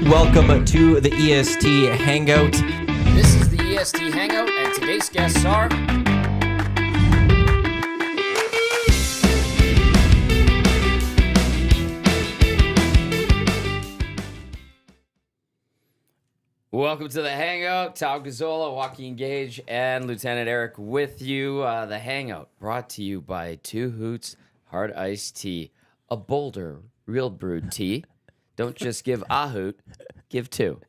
Welcome to the EST Hangout. This is the EST Hangout, and today's guests are... Welcome to the Hangout. Tom Gazzola, Joaquin Gage, and Lieutenant Eric with you. The Hangout brought to you by Two Hoots Hard Iced Tea, a bolder, real brewed tea. Don't just give a hoot, give two.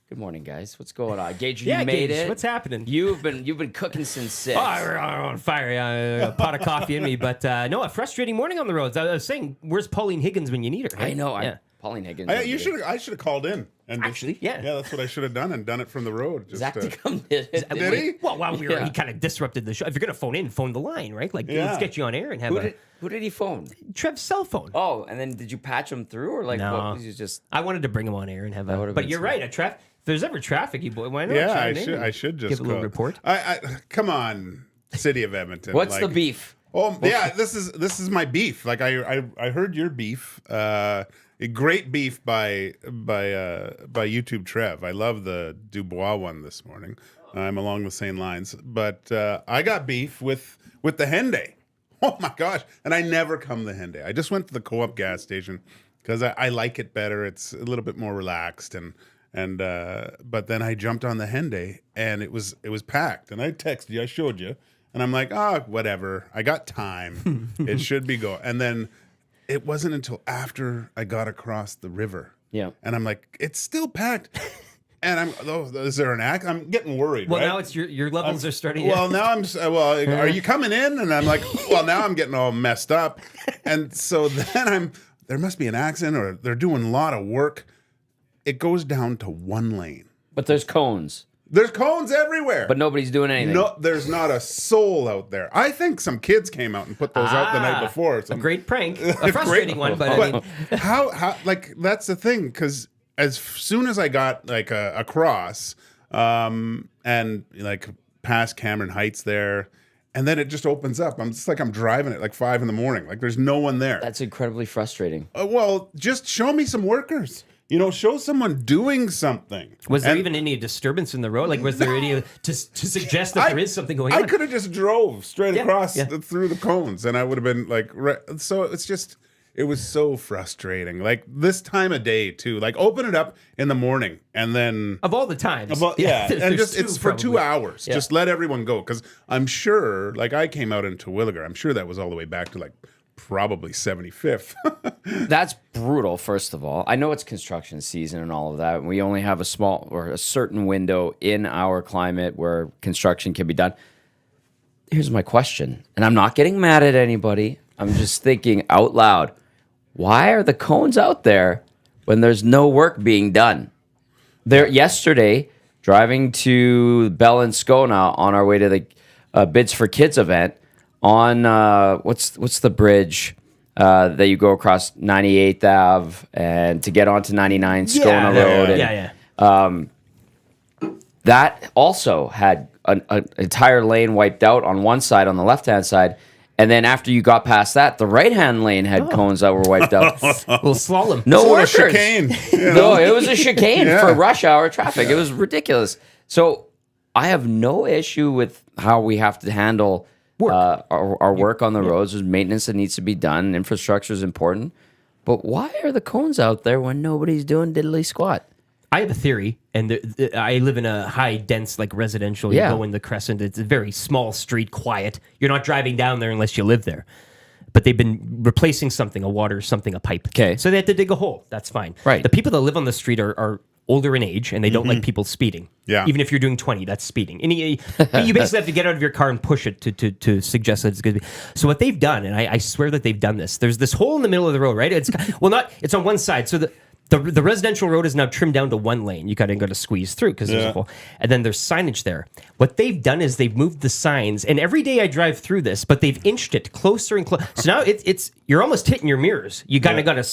Good morning, guys. What's going on? Gage, you made Gage, it. what's happening? You've been cooking since 6. Oh, I'm on fire. A pot of coffee in me. But no, a frustrating morning on the roads. I was saying, where's Pauline Higgins when you need her? Right? I know. Yeah. Pauline Higgins. I should have called in. And Actually, yeah. Yeah, that's what I should have done and done it from the road. Just, Zach DeCum did it. Did he? Well, while we were, Yeah. he kind of disrupted the show. If you're going to phone in, phone the line, right? Like, Yeah. let's get you on air and have Who did he phone? Trev's cell phone. Oh, and then did you patch him through, or like No. what was you just? I wanted to bring him on air and have That would've But been you're smart. right. If there's ever traffic, you boy, why not? Yeah, chime in and I should just give a little go. report. I come on, City of Edmonton. What's the beef? Oh yeah, this is my beef. Like I heard your beef. A great beef by YouTube Trev. I love the Dubois one this morning. I'm along the same lines, but I got beef with the Henday. Oh my gosh! And I never come the Henday. I just went to the Co-op gas station because I like it better. It's a little bit more relaxed and but then I jumped on the Henday and it was packed. And I texted you. I showed you. And I'm like, whatever. I got time. It should be going. And then it wasn't until after I got across the river. Yeah. And I'm like, it's still packed. And is there an act? I'm getting worried. Well, right? now it's your levels are starting. Well, now are you coming in? And I'm like, well, now I'm getting all messed up. And so then there must be an accident or they're doing a lot of work. It goes down to one lane. But there's cones. There's cones everywhere. But nobody's doing anything. No, there's not a soul out there. I think some kids came out and put those out the night before. A great prank, a frustrating one, but I mean, how like that's the thing because as soon as I got like across and like past Cameron Heights there, and then it just opens up. I'm driving at like 5 a.m. Like there's no one there. That's incredibly frustrating. Well, just show me some workers. Show someone doing something. Was there even any disturbance in the road? Like, was there any to suggest that there is something going on? I could have just drove straight across yeah. through the cones, and I would have been like. So it was so frustrating. Like this time of day too. Like open it up in the morning, and then of all the times, and just it's for 2 hours. Yeah. Just let everyone go because I'm sure. Like I came out into Terwilliger. I'm sure that was all the way back to like. Probably 75th. That's brutal, first of all. I know it's construction season and all of that. And we only have a certain window in our climate where construction can be done. Here's my question, and I'm not getting mad at anybody. I'm just thinking out loud. Why are the cones out there when there's no work being done? Yesterday, driving to Bell and Scona on our way to the Bids for Kids event, on what's the bridge that you go across 98th Ave and to get onto 99 Scona Road? That also had an entire lane wiped out on one side, on the left-hand side. And then after you got past that, the right-hand lane had cones that were wiped out. Little slalom. No workers. Chicane. No, it was a chicane for rush hour traffic. It was ridiculous. So I have no issue with how we have to handle our work on the roads. There's maintenance that needs to be done. Infrastructure is important. But why are the cones out there when nobody's doing diddly squat? I have a theory, and I live in a high, dense, like residential. You go in the Crescent. It's a very small street, quiet. You're not driving down there unless you live there. But they've been replacing something, a water, something, a pipe. Okay. So they had to dig a hole. That's fine. Right. The people that live on the street are older in age, and they don't like people speeding. Yeah. Even if you're doing 20, that's speeding. And you basically have to get out of your car and push it to suggest that it's going to be. So what they've done, and I swear that they've done this, there's this hole in the middle of the road, right? It's on one side. So the residential road is now trimmed down to one lane. You got to squeeze through because there's a hole. And then there's signage there. What they've done is they've moved the signs, and every day I drive through this, but they've inched it closer and closer. So now it's you're almost hitting your mirrors. You kind of got to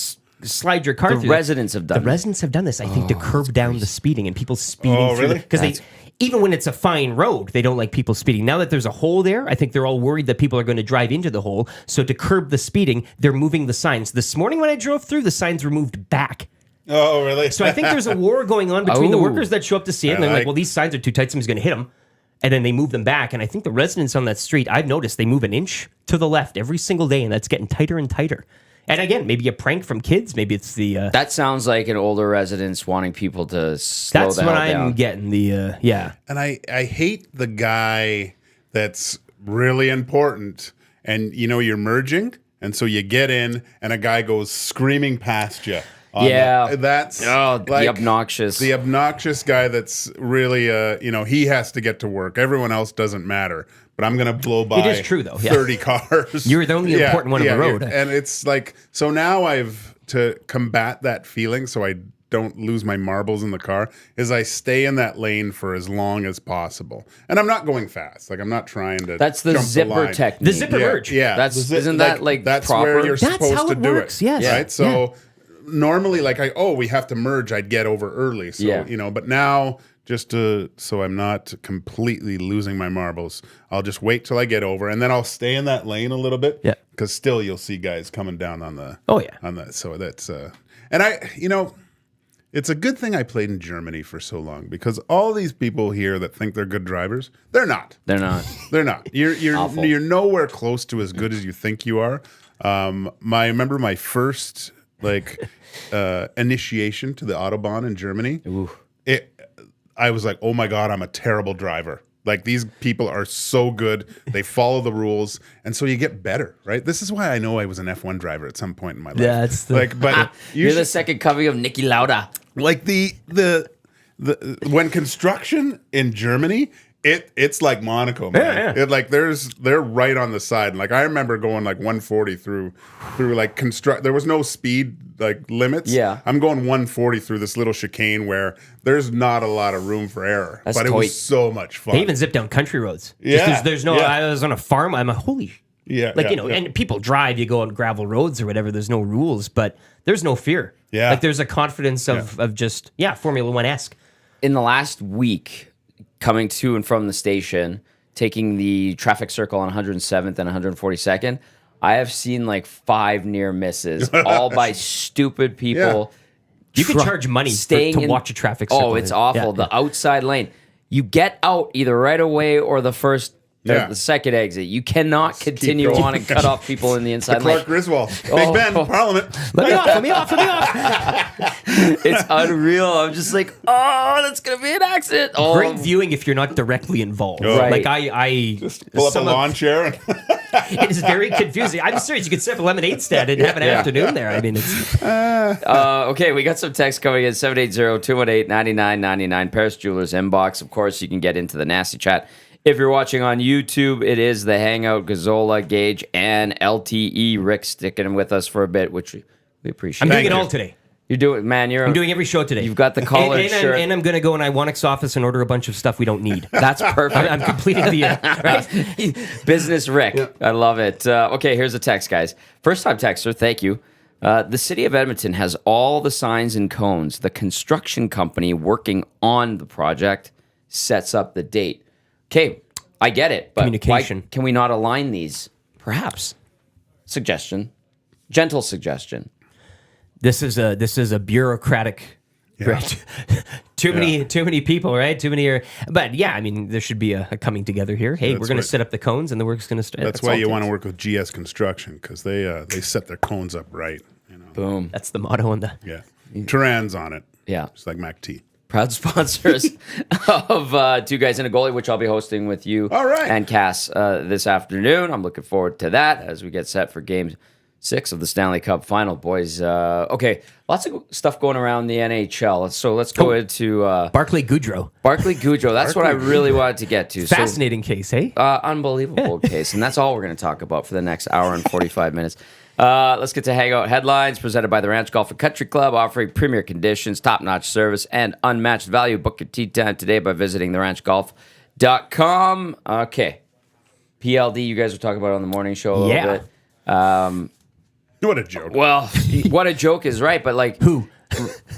slide your car through. The residents have done this, I think, to curb down the speeding and people speeding through. Because even when it's a fine road, they don't like people speeding. Now that there's a hole there, I think they're all worried that people are going to drive into the hole. So to curb the speeding, they're moving the signs. This morning when I drove through, the signs were moved back. Oh, really? So I think there's a war going on between the Oh. workers that show up to see it, and they're like, like- well, these signs are too tight, somebody's going to hit them. And then they move them back. And I think the residents on that street, I've noticed they move an inch to the left every single day, and that's getting tighter and tighter. And again, maybe a prank from kids. Maybe it's the... That sounds like an older residents wanting people to slow that's the what hell I'm down. getting. Yeah. And I hate the guy that's really important, and you're merging, and so you get in, and a guy goes screaming past you. Yeah. That's the obnoxious. The obnoxious guy that's really, he has to get to work. Everyone else doesn't matter. But I'm going to blow by It is true, though, yeah. 30 cars. You're the only important one on the road. And it's like, so now to combat that feeling so I don't lose my marbles in the car, is I stay in that lane for as long as possible. And I'm not going fast. Like, I'm not trying to That's the jump zipper line. technique. The zipper merge. Yeah. That's- isn't that, like, that's proper? where you're That's supposed how to it do works, it. yes. Right? So normally, like, we have to merge, I'd get over early. So, Yeah. but now, just so I'm not completely losing my marbles, I'll just wait till I get over, and then I'll stay in that lane a little bit. Yeah. Because still you'll see guys coming down on the... Oh, yeah. On that. So that's... and it's a good thing I played in Germany for so long, because all these people here that think they're good drivers, they're not. They're not. They're not. Awful. You're nowhere close to as good as you think you are. I remember my first initiation to the Autobahn in Germany. Ooh. I was like, oh my God, I'm a terrible driver. Like, these people are so good. They follow the rules. And so you get better, right? This is why I know I was an F1 driver at some point in my life. Yeah, it's the- but You're the second coming of Nicky Lauda. like the when construction in Germany, it's like Monaco, man. Yeah. They're right on the side. Like, I remember going like 140 through like there was no speed like limits. Yeah. I'm going 140 through this little chicane where there's not a lot of room for error. That's but it tight. was so much fun. They even zip down country roads. Yeah, There's no... yeah. I was on a farm. I'm a holy... Yeah, Like, yeah, yeah. and people drive, you go on gravel roads or whatever. There's no rules, but there's no fear. Yeah. Like, there's a confidence of just, Formula One-esque. In the last week, coming to and from the station, taking the traffic circle on 107th and 142nd, I have seen like 5 near misses, all by stupid people. You could charge money to watch a traffic circle. Oh, it's awful. Yeah, The outside lane. You get out either right away or the Yeah. second exit. You cannot continue going. on and cut off people in the inside Clark lane. Griswold, Big Ben, Parliament. Let me off. It's unreal. I'm just like, oh, that's gonna be an accident. Oh, Great viewing if you're not directly involved. Right. Like, I Pull up a lawn chair. And it is very confusing. I'm serious. You could set up a lemonade stand and have an afternoon there. I mean, it's... Okay, we got some text coming in 780-218-9999. Paris Jewelers inbox. Of course, you can get into the nasty chat. If you're watching on YouTube, it is the Hangout, Gazzola, Gage, and LTE. Rick sticking with us for a bit, which we appreciate. I'm doing Thank it you. all today. You're doing, man. I'm doing every show today. You've got the collared and shirt. I'm going to go in Iwanek's office and order a bunch of stuff we don't need. That's perfect. I'm completing the right. Business Rick. I love it. Okay, here's a text, guys. First time texter, thank you. The city of Edmonton has all the signs and cones. The construction company working on the project sets up the date. Okay, I get it, but Communication. why can we not align these? Perhaps. Suggestion. Gentle suggestion. This is a bureaucratic. Right. Too many people, right? Too many. But yeah, I mean, there should be a coming together here. Hey, we're going to set up the cones, and the work's going to start. That's why you want to work with GS Construction, because they set their cones up right. Boom. That's the motto on the. Yeah, Turan's on it. Yeah. Just like Mac T. Proud sponsors of Two Guys and a Goalie, which I'll be hosting with you All right. and Cass this afternoon. I'm looking forward to that as we get set for Game 6 of the Stanley Cup Final, boys. Okay, lots of stuff going around the NHL. So let's go into Barclay Goodrow. Barclay Goodrow. That's what I really wanted to get to. Fascinating case, hey? Unbelievable case. And that's all we're going to talk about for the next hour and 45 minutes. Let's get to Hangout headlines presented by the Ranch Golf and Country Club, offering premier conditions, top-notch service, and unmatched value. Book your tee time today by visiting theranchgolf.com. Okay. PLD, you guys were talking about it on the morning show a little bit. What a joke. Well, what a joke is right, but like... Who?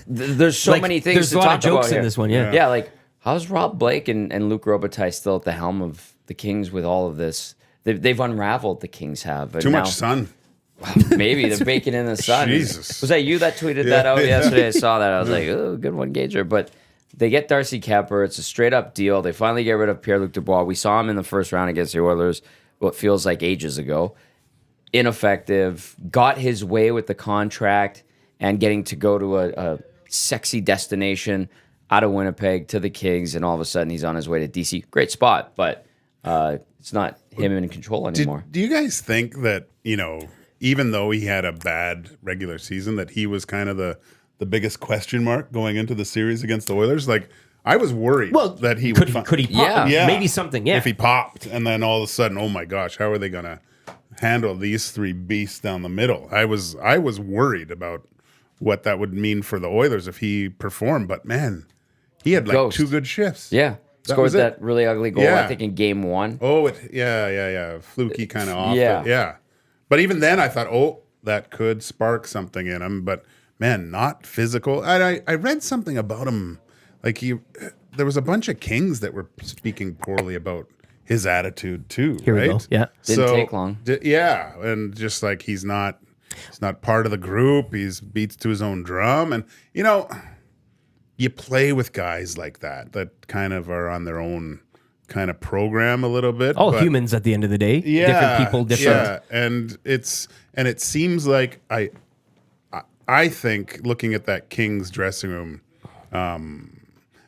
There's so Like, many things there's to a lot talk of jokes about here. in this one, yeah. Yeah, like, how's Rob Blake and Luke Robitaille still at the helm of the Kings with all of this? They've unraveled, the Kings have. And Too now- much sun. Maybe they're baking in the sun. Jesus. Was that you that tweeted that out yesterday? I saw that. I was like, oh, good one, Gager. But they get Darcy Kemper. It's a straight up deal. They finally get rid of Pierre-Luc Dubois. We saw him in the first round against the Oilers, what feels like ages ago. Ineffective. Got his way with the contract and getting to go to a sexy destination out of Winnipeg to the Kings, and all of a sudden he's on his way to DC. Great spot, but it's not him in control anymore. Do you guys think that, even though he had a bad regular season, that he was kind of the biggest question mark going into the series against the Oilers? Like, I was worried that he could he pop? Yeah. Maybe something, yeah. If he popped, and then all of a sudden, oh my gosh, how are they going to handle these three beasts down the middle? I was worried about what that would mean for the Oilers if he performed, but man, he had like 2 good shifts. Yeah. Scored that really ugly goal, I think, in game 1. Oh, fluky kind of off. Yeah. But even then, I thought, that could spark something in him. But man, not physical. I read something about him. Like there was a bunch of Kings that were speaking poorly about his attitude too. Here right? we go. Yeah, didn't take long. And just like he's not part of the group. He's beats to his own drum, and you play with guys like that kind of are on their own kind of program a little bit. All humans at the end of the day. Different people, different. Yeah, and it seems like I think looking at that Kings dressing room,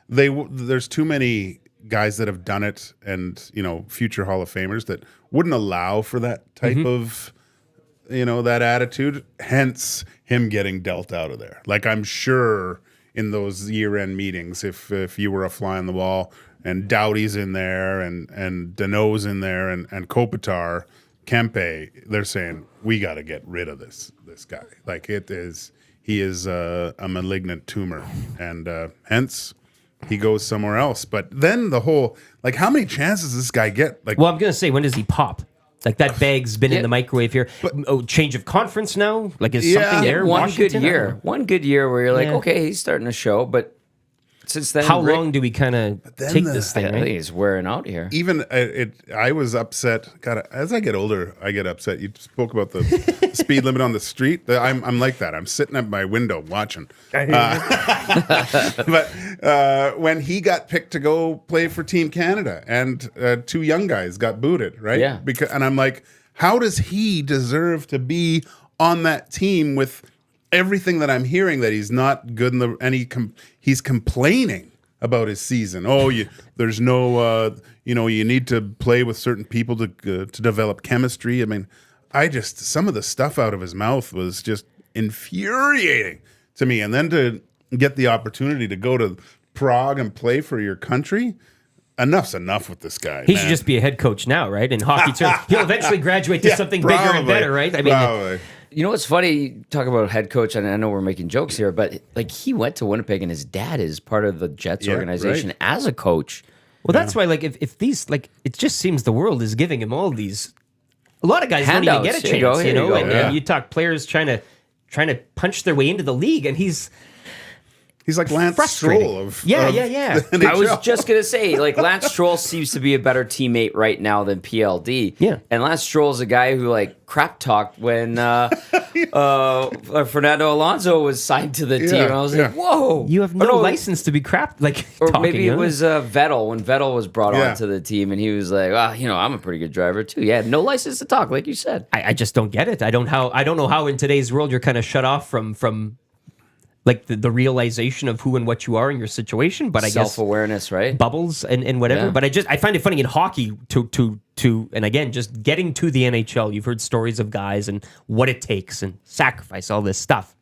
there's too many guys that have done it, and future Hall of Famers that wouldn't allow for that type of that attitude. Hence him getting dealt out of there. Like, I'm sure in those year-end meetings, if you were a fly on the wall, and Doughty's in there, and Danault's in there, and Kopitar, Kempe, they're saying, we got to get rid of this guy. Like, he is a malignant tumor, and hence he goes somewhere else. But then the whole, like, how many chances does this guy get? Like, well, I'm going to say, when does he pop? Like, that bag's been in the microwave here. Change of conference now? Like, is something there? One good year where you're like, okay, he's starting to show, but since then, how long do we kind of take this thing? I think he's wearing out here. Even I was upset. God, as I get older, I get upset. You spoke about the speed limit on the street. I'm like that. I'm sitting at my window watching. But when he got picked to go play for Team Canada, and 2 young guys got booted, right? Yeah. And I'm like, how does he deserve to be on that team with everything that I'm hearing that he's not good he's complaining about his season. There's no, you need to play with certain people to develop chemistry. I mean, some of the stuff out of his mouth was just infuriating to me. And then to get the opportunity to go to Prague and play for your country, enough's enough with this guy. He should just be a head coach now, right? In hockey terms, he'll eventually graduate to something bigger and better, right? I mean, probably. You know what's funny? You talk about head coach, and I know we're making jokes here, but like, he went to Winnipeg, and his dad is part of the Jets organization as a coach. Well, that's why, like, if these, like, it just seems the world is giving him all these. A lot of guys handouts. Don't even get a chance, you go. And you talk players trying to punch their way into the league, and he's like Lance Stroll of yeah. I was just gonna say, like, Lance Stroll seems to be a better teammate right now than PLD. Yeah, and Lance Stroll is a guy who like crap talked when Fernando Alonso was signed to the team. And I was like, whoa, you have no license to be crap. Like, or maybe it was Vettel when Vettel was brought onto the team, and he was like, I'm a pretty good driver too. Yeah, no license to talk, like you said. I just don't get it. I don't know how in today's world you're kind of shut off from like the realization of who and what you are in your situation, but I guess self-awareness, right? Bubbles and whatever. Yeah. But I find it funny in hockey to and again, just getting to the NHL. You've heard stories of guys and what it takes and sacrifice, all this stuff.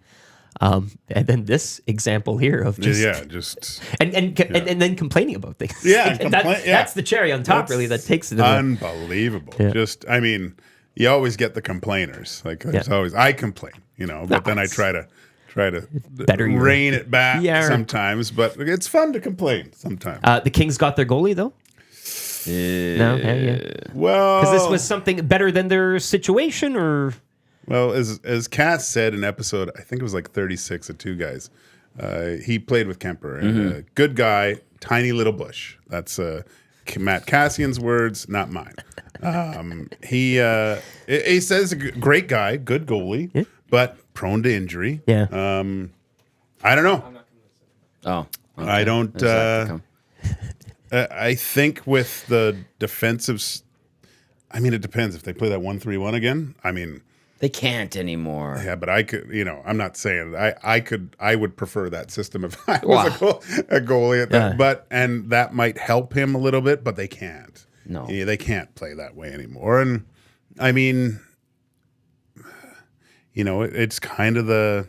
And then this example here of just and then complaining about things. Yeah, that's the cherry on top. That's really, that takes it. Unbelievable. Yeah. Just, I mean, you always get the complainers. Like, there's always, I complain, but then I try to rein it back sometimes, but it's fun to complain sometimes. The Kings got their goalie, though? No? Well... Because this was something better than their situation, or... Well, as Cass said in episode, I think it was like 36 of Two Guys, he played with Kemper. And good guy, tiny little bush. That's Matt Cassian's words, not mine. He says a great guy, good goalie, but prone to injury. Yeah. I don't know. Oh, okay. I don't. I think with the defensive, I mean, it depends if they play that 1-3-1 again. I mean, they can't anymore. yeah, but I could. I'm not saying I could. I would prefer that system if I was a goalie at that. But and that might help him a little bit, but they can't. No, they can't play that way anymore. And I mean, it's kind of the.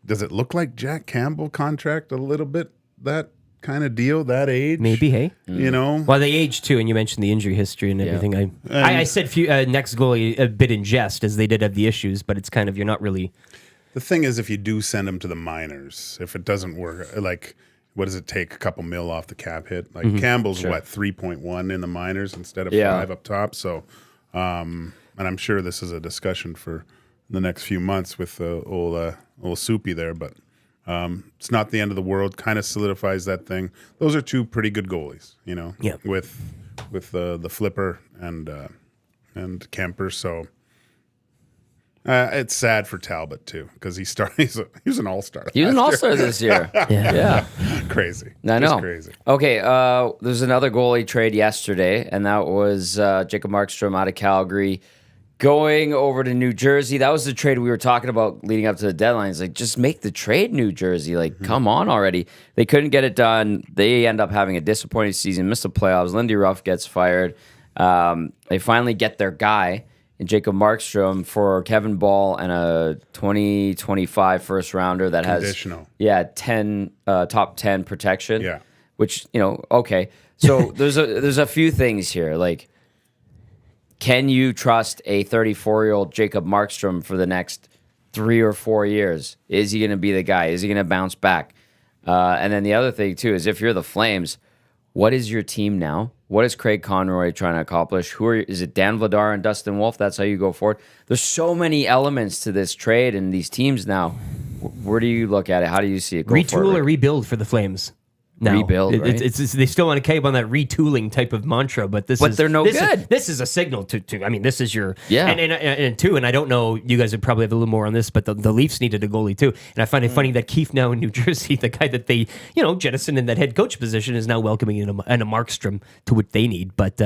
Does it look like Jack Campbell contract a little bit? That kind of deal, that age? Maybe, hey? Well, they age too, and you mentioned the injury history and everything. I said next goalie a bit in jest, as they did have the issues, but it's kind of, you're not really... The thing is, if you do send him to the minors, if it doesn't work, like, what does it take? A couple mil off the cap hit? Like, Campbell's, 3.1 in the minors instead of 5 up top, so... and I'm sure this is a discussion for the next few months with old Soupy there, but... it's not the end of the world. Kind of solidifies that thing. Those are two pretty good goalies, Yeah. with the Flipper and Kemper. So it's sad for Talbot too, because he was an all-star. He was an all-star this year. Yeah. Crazy. I know. Just crazy. Okay, there's another goalie trade yesterday, and that was Jacob Markstrom out of Calgary going over to New Jersey. That was the trade we were talking about leading up to the deadline. It's like, just make the trade, New Jersey. Like, come on already. They couldn't get it done. They end up having a disappointing season, miss the playoffs. Lindy Ruff gets fired. They finally get their guy in Jacob Markstrom for Kevin Ball and a 2025 first rounder that Conditional. has 10 top 10 protection. Yeah. Which, okay. So there's a few things here. Like, can you trust a 34-year-old Jacob Markstrom for the next 3 or 4 years? Is he going to be the guy? Is he going to bounce back? And then the other thing, too, is if you're the Flames, what is your team now? What is Craig Conroy trying to accomplish? Is it Dan Vladar and Dustin Wolf? That's how you go forward. There's so many elements to this trade and these teams now. Where do you look at it? How do you see it? Retool or rebuild for the Flames? No, rebuild, right? It's they still want to keep on that retooling type of mantra, but they're no good. This is a signal to. I mean, this is your and two. And I don't know. You guys would probably have a little more on this, but the Leafs needed a goalie too. And I find it funny that Keefe now in New Jersey, the guy that they jettisoned in that head coach position, is now welcoming in a Markstrom to what they need. But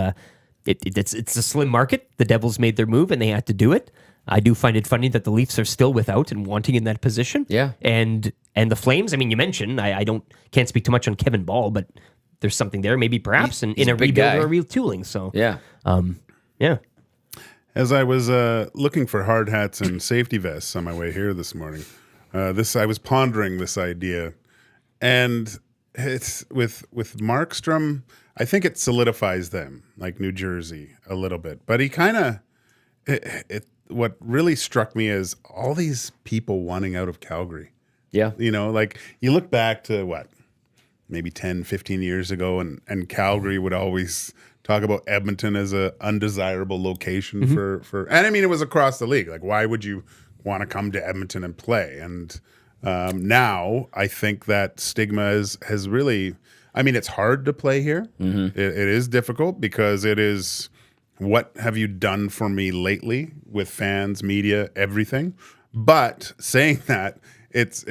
it's a slim market. The Devils made their move and they had to do it. I do find it funny that the Leafs are still without and wanting in that position. Yeah. And the Flames, I mean, you mentioned, I can't speak too much on Kevin Ball, but there's something there, maybe perhaps in a rebuild guy. or a retooling. So yeah. Yeah. As I was looking for hard hats and safety vests on my way here this morning, I was pondering this idea, and it's with Markstrom. I think it solidifies them, like New Jersey, a little bit. But he kind of what really struck me is all these people wanting out of Calgary. Yeah. Like you look back to maybe 10, 15 years ago, and Calgary would always talk about Edmonton as a undesirable location for and I mean, it was across the league. Like, why would you want to come to Edmonton and play? And now I think that stigma has really, I mean, it's hard to play here. It is difficult because it is, what have you done for me lately with fans, media, everything? But saying that, it's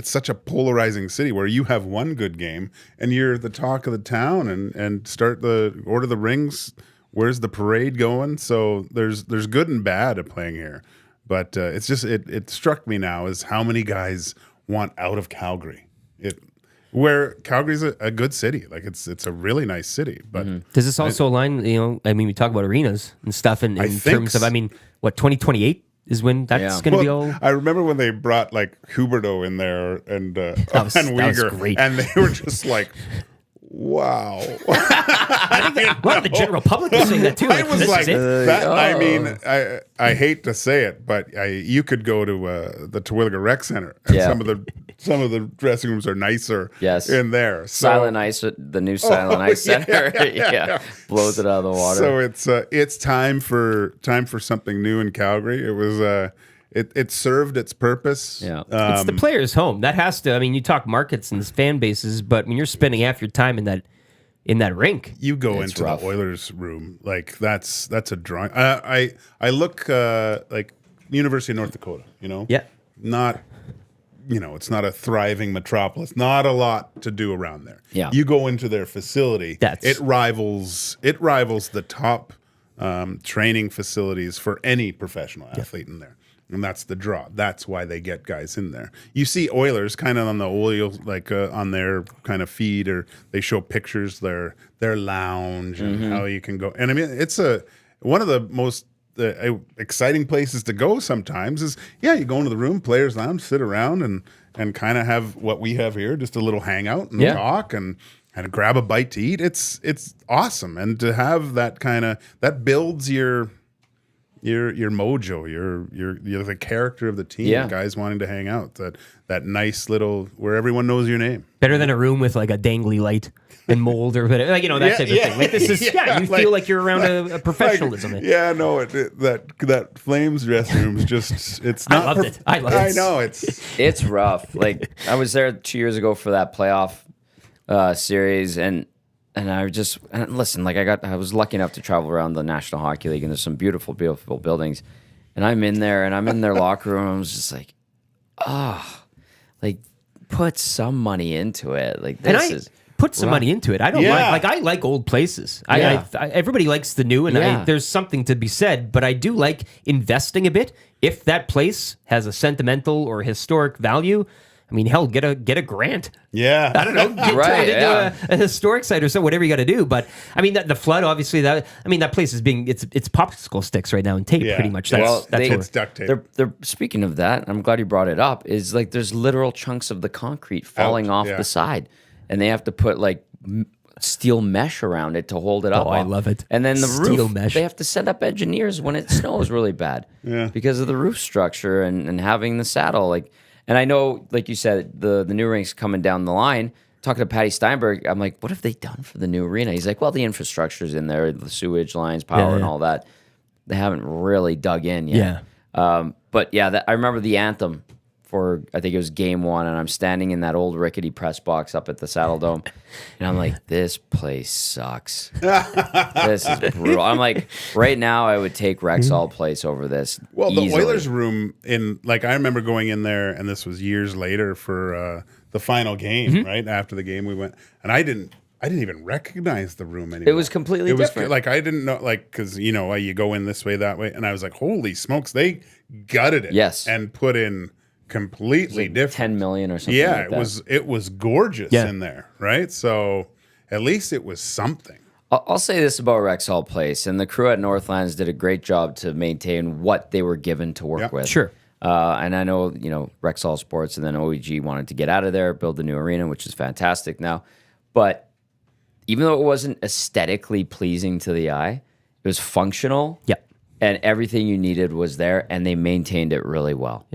such a polarizing city where you have one good game and you're the talk of the town and start the Order of the Rings. Where's the parade going? So there's good and bad at playing here. But it's just it struck me now is how many guys want out of Calgary. Where Calgary's a good city, like it's a really nice city. But does this also align? I mean, we talk about arenas and stuff in terms of, I mean, what 2028 is when that's going to be all. I remember when they brought like Huberdeau in there and that was great, and they were just like, wow. A lot of the general public was saying that too. I was like, I mean, I hate to say it, but you could go to the Terwilliger Rec Center, and some of the dressing rooms are nicer in there. So, Silent Ice, the new Silent Ice Center, blows it out of the water. So it's time for something new in Calgary. It was it served its purpose. Yeah, it's the players' home. That has to. I mean, you talk markets and fan bases, but when you're spending half your time in that in that rink. You go It's into rough. the Oilers room, like that's a drawing. I look like University of North Dakota, Yeah. not it's not a thriving metropolis, not a lot to do around there. Yeah. You go into their facility, That's- it rivals the top training facilities for any professional athlete in there. And that's the draw. That's why they get guys in there. You see Oilers kind of on the Oilers, like on their kind of feed, or they show pictures their lounge and how you can go. And I mean, it's one of the most exciting places to go. Sometimes is you go into the room, players' lounge, sit around and kind of have what we have here, just a little hangout and talk and grab a bite to eat. It's awesome, and to have that that builds your mojo, you're the character of the team. Yeah. Guys wanting to hang out, that nice little where everyone knows your name. Better than a room with like a dangly light and mold or whatever, like, that type of thing. Like this is, you feel like you're around a professionalism. That Flames dressing room is just, it's not. I loved it. I loved it. I know It's rough. Like I was there 2 years ago for that playoff series, and I just listen. Like I was lucky enough to travel around the National Hockey League, and there's some beautiful, beautiful buildings. And I'm in there, and I'm in their locker room. And I was just like, like put some money into it. Like this is. Put some money into it. I don't I like old places. Yeah. I everybody likes the new, and there's something to be said. But I do like investing a bit. If that place has a sentimental or historic value, I mean, hell, get a grant. Yeah. I don't know, get Right, turned into a historic site or so, whatever you got to do. But I mean, the flood, obviously, that place is being it's popsicle sticks right now and tape, pretty much. That's it's duct tape. They're speaking of that. I'm glad you brought it up. Is like there's literal chunks of the concrete falling off the side, and they have to put like steel mesh around it to hold it up. Oh, I love it. And then the Steel roof, mesh. they have to send up engineers when it snows really bad, because of the roof structure and having the saddle like. And I know, like you said, the new rink's coming down the line. Talking to Patty Steinberg, I'm like, what have they done for the new arena? He's like, well, the infrastructure's in there, the sewage lines, power, and all that. They haven't really dug in yet. But I remember the anthem for, I think it was game one, and I'm standing in that old rickety press box up at the Saddle Dome, and I'm like, this place sucks. This is brutal. I'm like, right now, I would take Rexall Place over this. Well, easily. the Oilers room I remember going in there, and this was years later for the final game, right? After the game we went, and I didn't even recognize the room anymore. It was completely different. Like I didn't know, like, because you go in this way, that way, and I was like, holy smokes, they gutted it, and put in completely different 10 million or something. like that. it was gorgeous in there, right? So at least it was something. I'll say this about Rexall Place, and the crew at Northlands did a great job to maintain what they were given to work with. Sure. And I know, Rexall Sports and then OEG wanted to get out of there, build a new arena, which is fantastic now. But even though it wasn't aesthetically pleasing to the eye, it was functional. Yeah. And everything you needed was there, and they maintained it really well.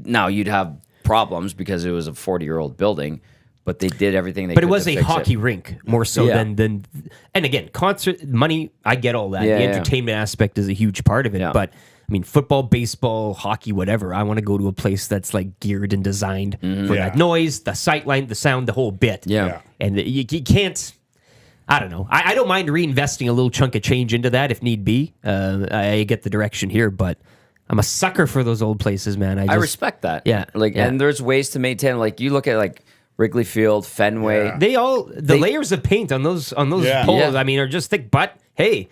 Now, you'd have problems because it was a 40-year-old building, but they did everything they could. But it was to a fix hockey it. rink more so than. And again, concert money. I get all that. The entertainment aspect is a huge part of it. Yeah. But I mean, football, baseball, hockey, whatever. I want to go to a place that's like geared and designed for that noise, the sightline, the sound, the whole bit. Yeah. And you can't. I don't know. I don't mind reinvesting a little chunk of change into that if need be. I get the direction here, but I'm a sucker for those old places, man. I respect that. Yeah. And there's ways to maintain. Like you look at like Wrigley Field, Fenway. The layers of paint on those poles. I mean, are just thick. But hey,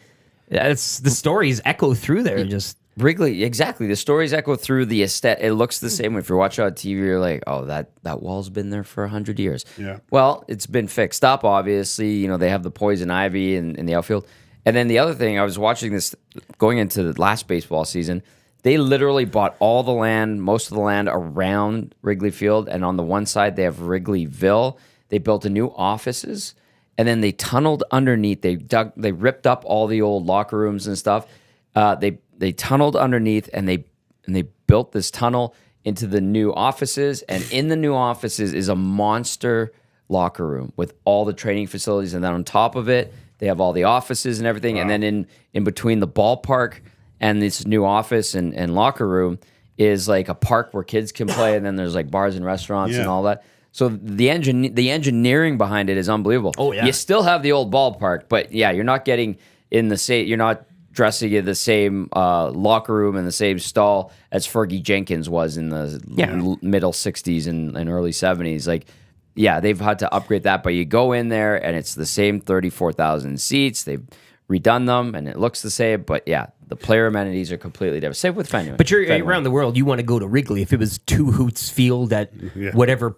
that's the stories echo through there. Just Wrigley, exactly. The stories echo through the aesthetic. It looks the same. If you're watching on TV, you're like, oh, that wall's been there for 100 years. Yeah. Well, it's been fixed up, obviously. They have the poison ivy in the outfield. And then the other thing, I was watching this going into the last baseball season. They literally bought all the land, most of the land around Wrigley Field. And on the one side, they have Wrigleyville. They built a new offices. And then they tunneled underneath. They ripped up all the old locker rooms and stuff. They tunneled underneath, and they built this tunnel into the new offices. And in the new offices is a monster locker room with all the training facilities. And then on top of it, they have all the offices and everything. Wow. And then in between the ballpark and this new office and locker room is like a park where kids can play. And then there's like bars and restaurants and all that. So the engineering behind it is unbelievable. Oh, yeah. You still have the old ballpark, but yeah, you're not getting in the same. You're not dressing in the same locker room and the same stall as Fergie Jenkins was in the middle '60s and early '70s. Like, yeah, they've had to upgrade that, but you go in there and it's the same 34,000 seats. They've redone them and it looks the same, but yeah, the player amenities are completely different. Same with Fenway. But you're around the world. You want to go to Wrigley. If it was two Hoots field at whatever,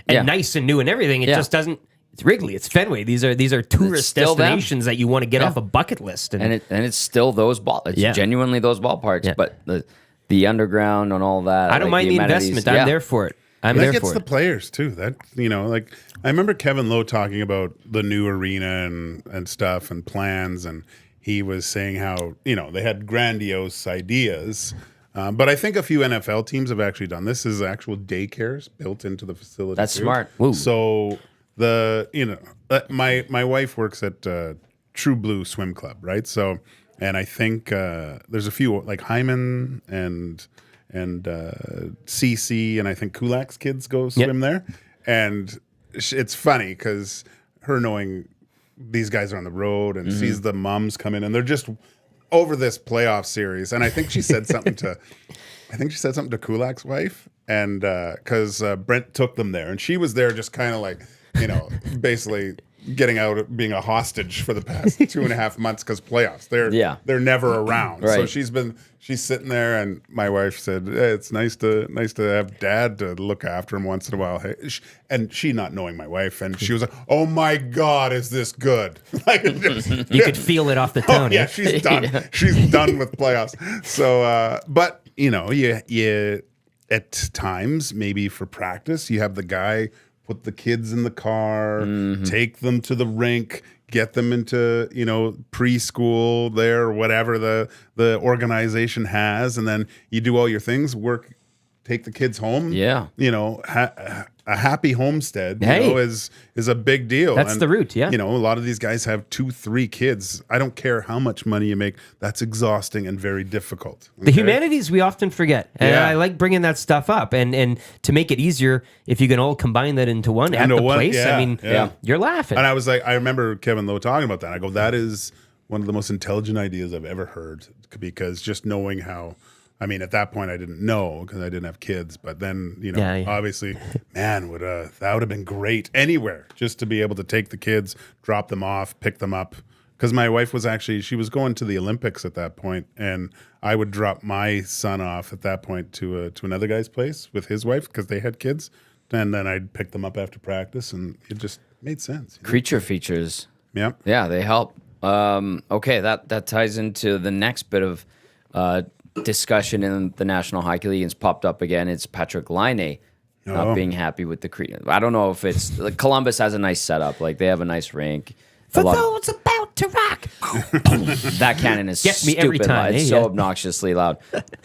and nice and new and everything, it just doesn't. It's Wrigley. It's Fenway. These are tourist destinations that you want to get off a bucket list. And it's still those It's genuinely those ballparks. Yeah. But the underground and all that. I don't mind the investment. I'm there for it. I'm That there gets for the it. players too. That like I remember Kevin Lowe talking about the new arena and stuff and plans, and he was saying how they had grandiose ideas, but I think a few NFL teams have actually done this. Is actual daycares built into the facility. That's too. smart. Ooh. So my wife works at True Blue Swim Club, right? So, and I think there's a few like Hyman and CC, and I think Kulak's kids go swim there. And it's funny because her knowing these guys are on the road and sees the moms come in, and they're just over this playoff series. And I think she said something to Kulak's wife, and because Brent took them there, and she was there just kind of like basically getting out, being a hostage for the past 2.5 months because playoffs. They're never around. Right. So she's sitting there, and my wife said, hey, "It's nice to have Dad to look after him once in a while." Hey, and she not knowing my wife, and she was like, "Oh my God, is this good?" Like You could feel it off the tone. yeah, she's done. She's done with playoffs. So, but you at times maybe for practice you have the guy put the kids in the car, take them to the rink, get them into preschool there or whatever the organization has, and then you do all your things, work, take the kids home. Yeah. A happy homestead is a big deal. That's the root, yeah. A lot of these guys have 2-3 kids. I don't care how much money you make. That's exhausting and very difficult. The humanities we often forget. And I like bringing that stuff up. And to make it easier, if you can all combine that into one at the place, you're laughing. And I remember Kevin Lowe talking about that. I go, that is one of the most intelligent ideas I've ever heard, because just knowing how, at that point I didn't know because I didn't have kids, but then, obviously, man, that would have been great anywhere, just to be able to take the kids, drop them off, pick them up. Because my wife she was going to the Olympics at that point, and I would drop my son off at that point to another guy's place with his wife because they had kids, and then I'd pick them up after practice, and it just made sense. Creature features. Yeah. Yeah, they help. Okay, that ties into the next bit of discussion in the National Hockey League. It's popped up again. It's Patrick Laine not being happy with the I don't know if it's like Columbus has a nice setup. Like they have a nice rink. For those about to rock. That cannon is Gets me every stupid time. loud. It's so obnoxiously loud.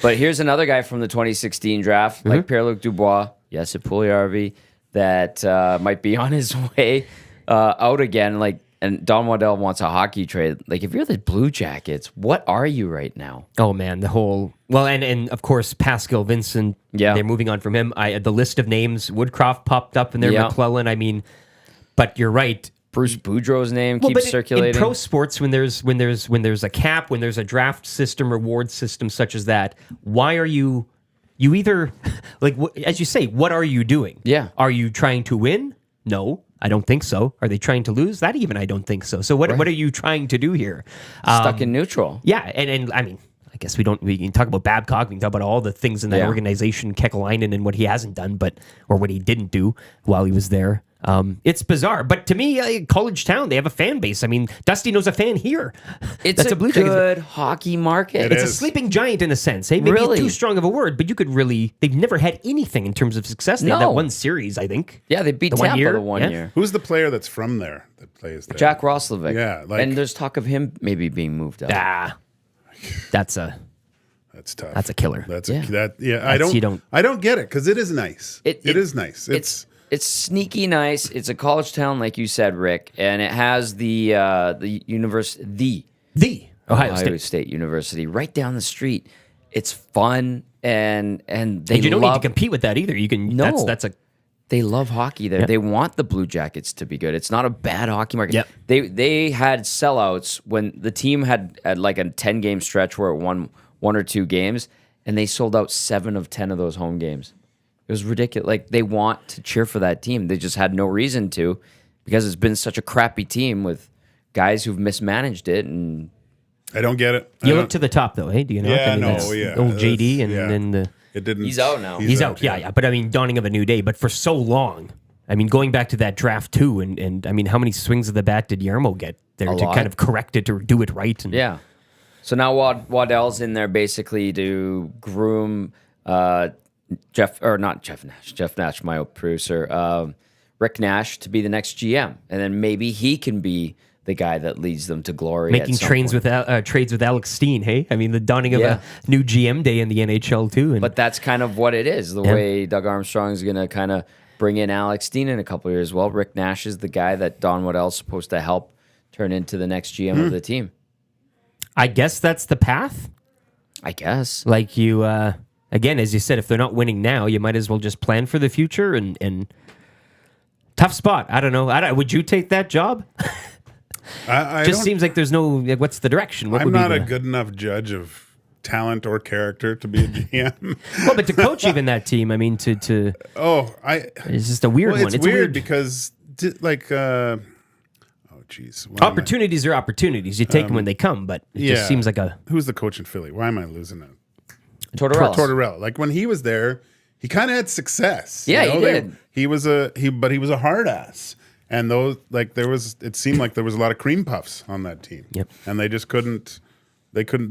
But here's another guy from the 2016 draft, like Pierre-Luc Dubois, yes, at Puljujärvi, that might be on his way out again. Like, and Don Waddell wants a hockey trade. Like, if you're the Blue Jackets, what are you right now? Oh man, the whole and of course Pascal Vincent. Yeah, they're moving on from him. The list of names, Woodcroft popped up in there, McClellan. But you're right. Bruce Boudreau's name keeps circulating. In pro sports, when there's a cap, when there's a draft system, reward system such as that, why are you either as you say, what are you doing? Yeah, are you trying to win? No. I don't think so. Are they trying to lose? That even I don't think so. So what are you trying to do here? Stuck in neutral. Yeah, and I guess we can talk about Babcock, we can talk about all the things in that organization, Kekalainen and what he hasn't done, or what he didn't do while he was there. It's bizarre, but to me, college town, they have a fan base. Dusty knows a fan here. It's a good hockey market. It's a sleeping giant in a sense. Maybe it's too strong of a word, but you could they've never had anything in terms of success. They had that one series, I think. Yeah, they beat Tampa the one year. Who's the player that's from there that plays there? Jack Roslovic. Yeah, and there's talk of him maybe being moved up. That's tough. That's a killer. I don't get it because it is nice. It is nice. It's sneaky nice. It's a college town, like you said, Rick, and it has the Ohio State University right down the street. It's fun and they you don't need to compete with that either. You can. No, They love hockey there. Yep. They want the Blue Jackets to be good. It's not a bad hockey market. Yep. They had sellouts when the team had like a 10-game stretch where it won 1 or 2 games, and they sold out 7 of 10 of those home games. It was ridiculous. Like, they want to cheer for that team. They just had no reason to, because it's been such a crappy team with guys who've mismanaged it. And I don't get it. You look to the top, though, hey? Do you know? Yeah, that's old JD, and then the... It didn't. He's out now. He's out, yeah. But I mean, dawning of a new day. But for so long, I mean, going back to that draft too, and I mean, how many swings of the bat did Yarmo get there to lot. kind of correct it or do it right? And yeah. So now Waddell's in there basically to groom Jeff Nash, my producer, Rick Nash to be the next GM, and then maybe he can be the guy that leads them to glory. making trades with Alex Steen. Hey, I mean, the dawning of a new GM day in the NHL too. And But that's kind of what it is. The way Doug Armstrong is going to kind of bring in Alex Steen in a couple of years. Well, Rick Nash is the guy that Don Waddell's supposed to help turn into the next GM of the team. I guess that's the path. I guess. Like you, again, as you said, if they're not winning now, you might as well just plan for the future. And tough spot. I don't know. Would you take that job? I Just don't- seems like there's no. Like, what's the direction? What I'm would be not a the- good enough judge of talent or character to be a GM. Well, but to coach even that team, I mean, to it's just a weird Well, one. it's a weird because oh geez, opportunities are opportunities. You take them when they come, but it just seems like a. Who's the coach in Philly? Why am I losing it? Tortorella. Like when he was there, he kind of had success. Yeah, he did. He was a hard ass. And those, like, it seemed like there was a lot of cream puffs on that team. Yep. And they just couldn't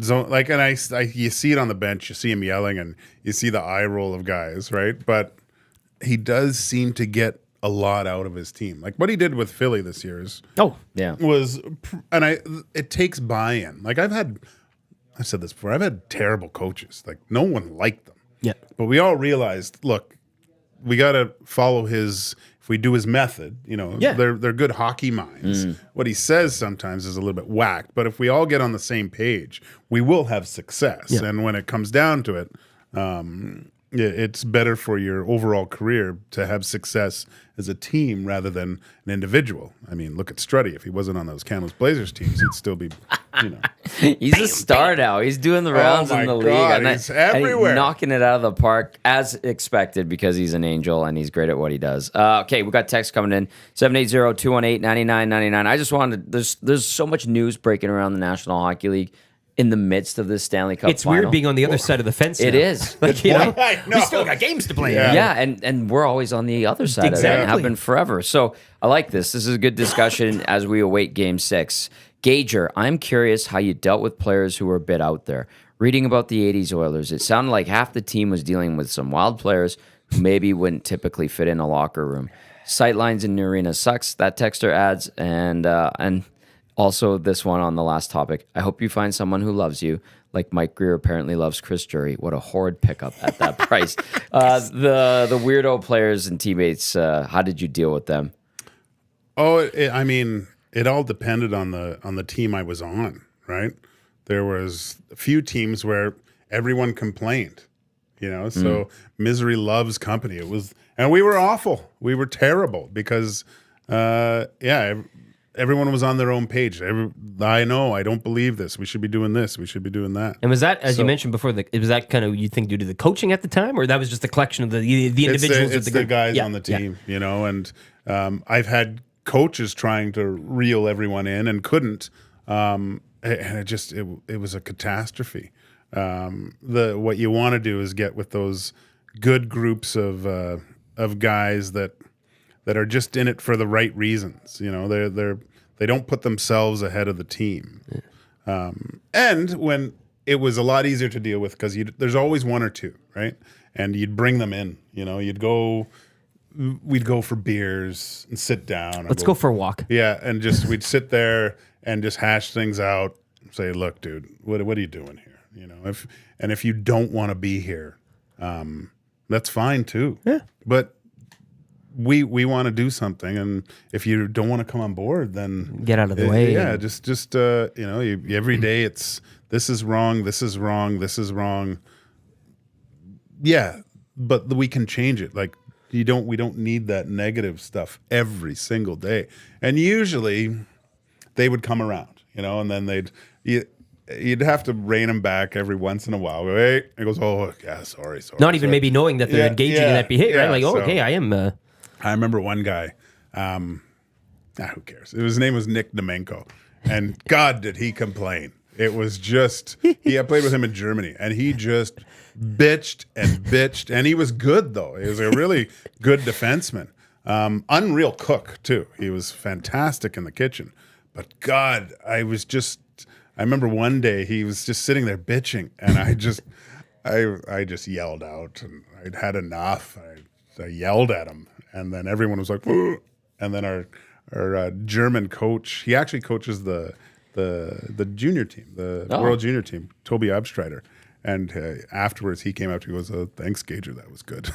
zone, like, and you see it on the bench, you see him yelling, and you see the eye roll of guys, right? But he does seem to get a lot out of his team. Like what he did with Philly this year it takes buy-in. Like I've said this before, I've had terrible coaches. Like no one liked them. Yeah. But we all realized, look, we got to follow if we do his method, they're good hockey minds. What he says sometimes is a little bit whack, but if we all get on the same page, we will have success. Yeah. And when it comes down to it, it's better for your overall career to have success as a team rather than an individual. I mean, look at Struddy. If he wasn't on those Kamloops Blazers teams, he'd still be, He's a star now. He's doing the rounds in the league. God, he's everywhere. And knocking it out of the park as expected because he's an angel and he's great at what he does. Okay, we got text coming in 780-218-9999. I just wanted there's so much news breaking around the National Hockey League in the midst of this Stanley Cup It's Final. weird being on the other side of the fence. It now. is. Like, I know. we still got games to play. Yeah. And we're always on the other side of it and Exactly. have been forever. So I like this. This is a good discussion as we await Game 6. Gager, I'm curious how you dealt with players who were a bit out there. Reading about the 80s Oilers, it sounded like half the team was dealing with some wild players who maybe wouldn't typically fit in a locker room. Sightlines in the arena sucks, that texter adds. And also this one on the last topic. I hope you find someone who loves you, like Mike Greer apparently loves Chris Drury. What a horrid pickup at that price. The weirdo players and teammates, how did you deal with them? It all depended on the team I was on, right? There was a few teams where everyone complained, so misery loves company. And we were awful. We were terrible because, everyone was on their own page. I know, I don't believe this. We should be doing this. We should be doing that. And was that, as you mentioned before, was that kind of, you think, due to the coaching at the time, or that was just a collection of the individuals? It's the guys on the team, and I've had coaches trying to reel everyone in and couldn't, and it was a catastrophe. What you want to do is get with those good groups of guys that are just in it for the right reasons. They don't put themselves ahead of the team. And when it was a lot easier to deal with because there's always one or two, right? And you'd bring them in. We'd go for beers and sit down. Let's go for a walk. Yeah, and we'd sit there and just hash things out. Say, look, dude, what are you doing here? If you don't want to be here, that's fine too. Yeah. But we want to do something, and if you don't want to come on board, then Get out of the way. Yeah, just every day it's this is wrong, this is wrong, this is wrong. Yeah, but we can change it. Like We don't need that negative stuff every single day. And usually they would come around, and then you'd have to rein them back every once in a while. Hey, he goes, oh yeah, sorry. Not even maybe knowing that they're engaging in that behavior, right? Like, okay, I am. I remember one guy. Who cares? His name was Nick Domenko, and God, did he complain! It was just I played with him in Germany, and he just bitched and bitched, and he was good though. He was a really good defenseman, unreal cook too. He was fantastic in the kitchen. But God, I remember one day he was just sitting there bitching, and I just yelled out, and I'd had enough. I yelled at him, and then everyone was like, "Ugh." And then our German coach, he actually coaches the junior team, the world junior team, Toby Abstreiter. And afterwards, he came up to me and goes, thanks, Gager, that was good.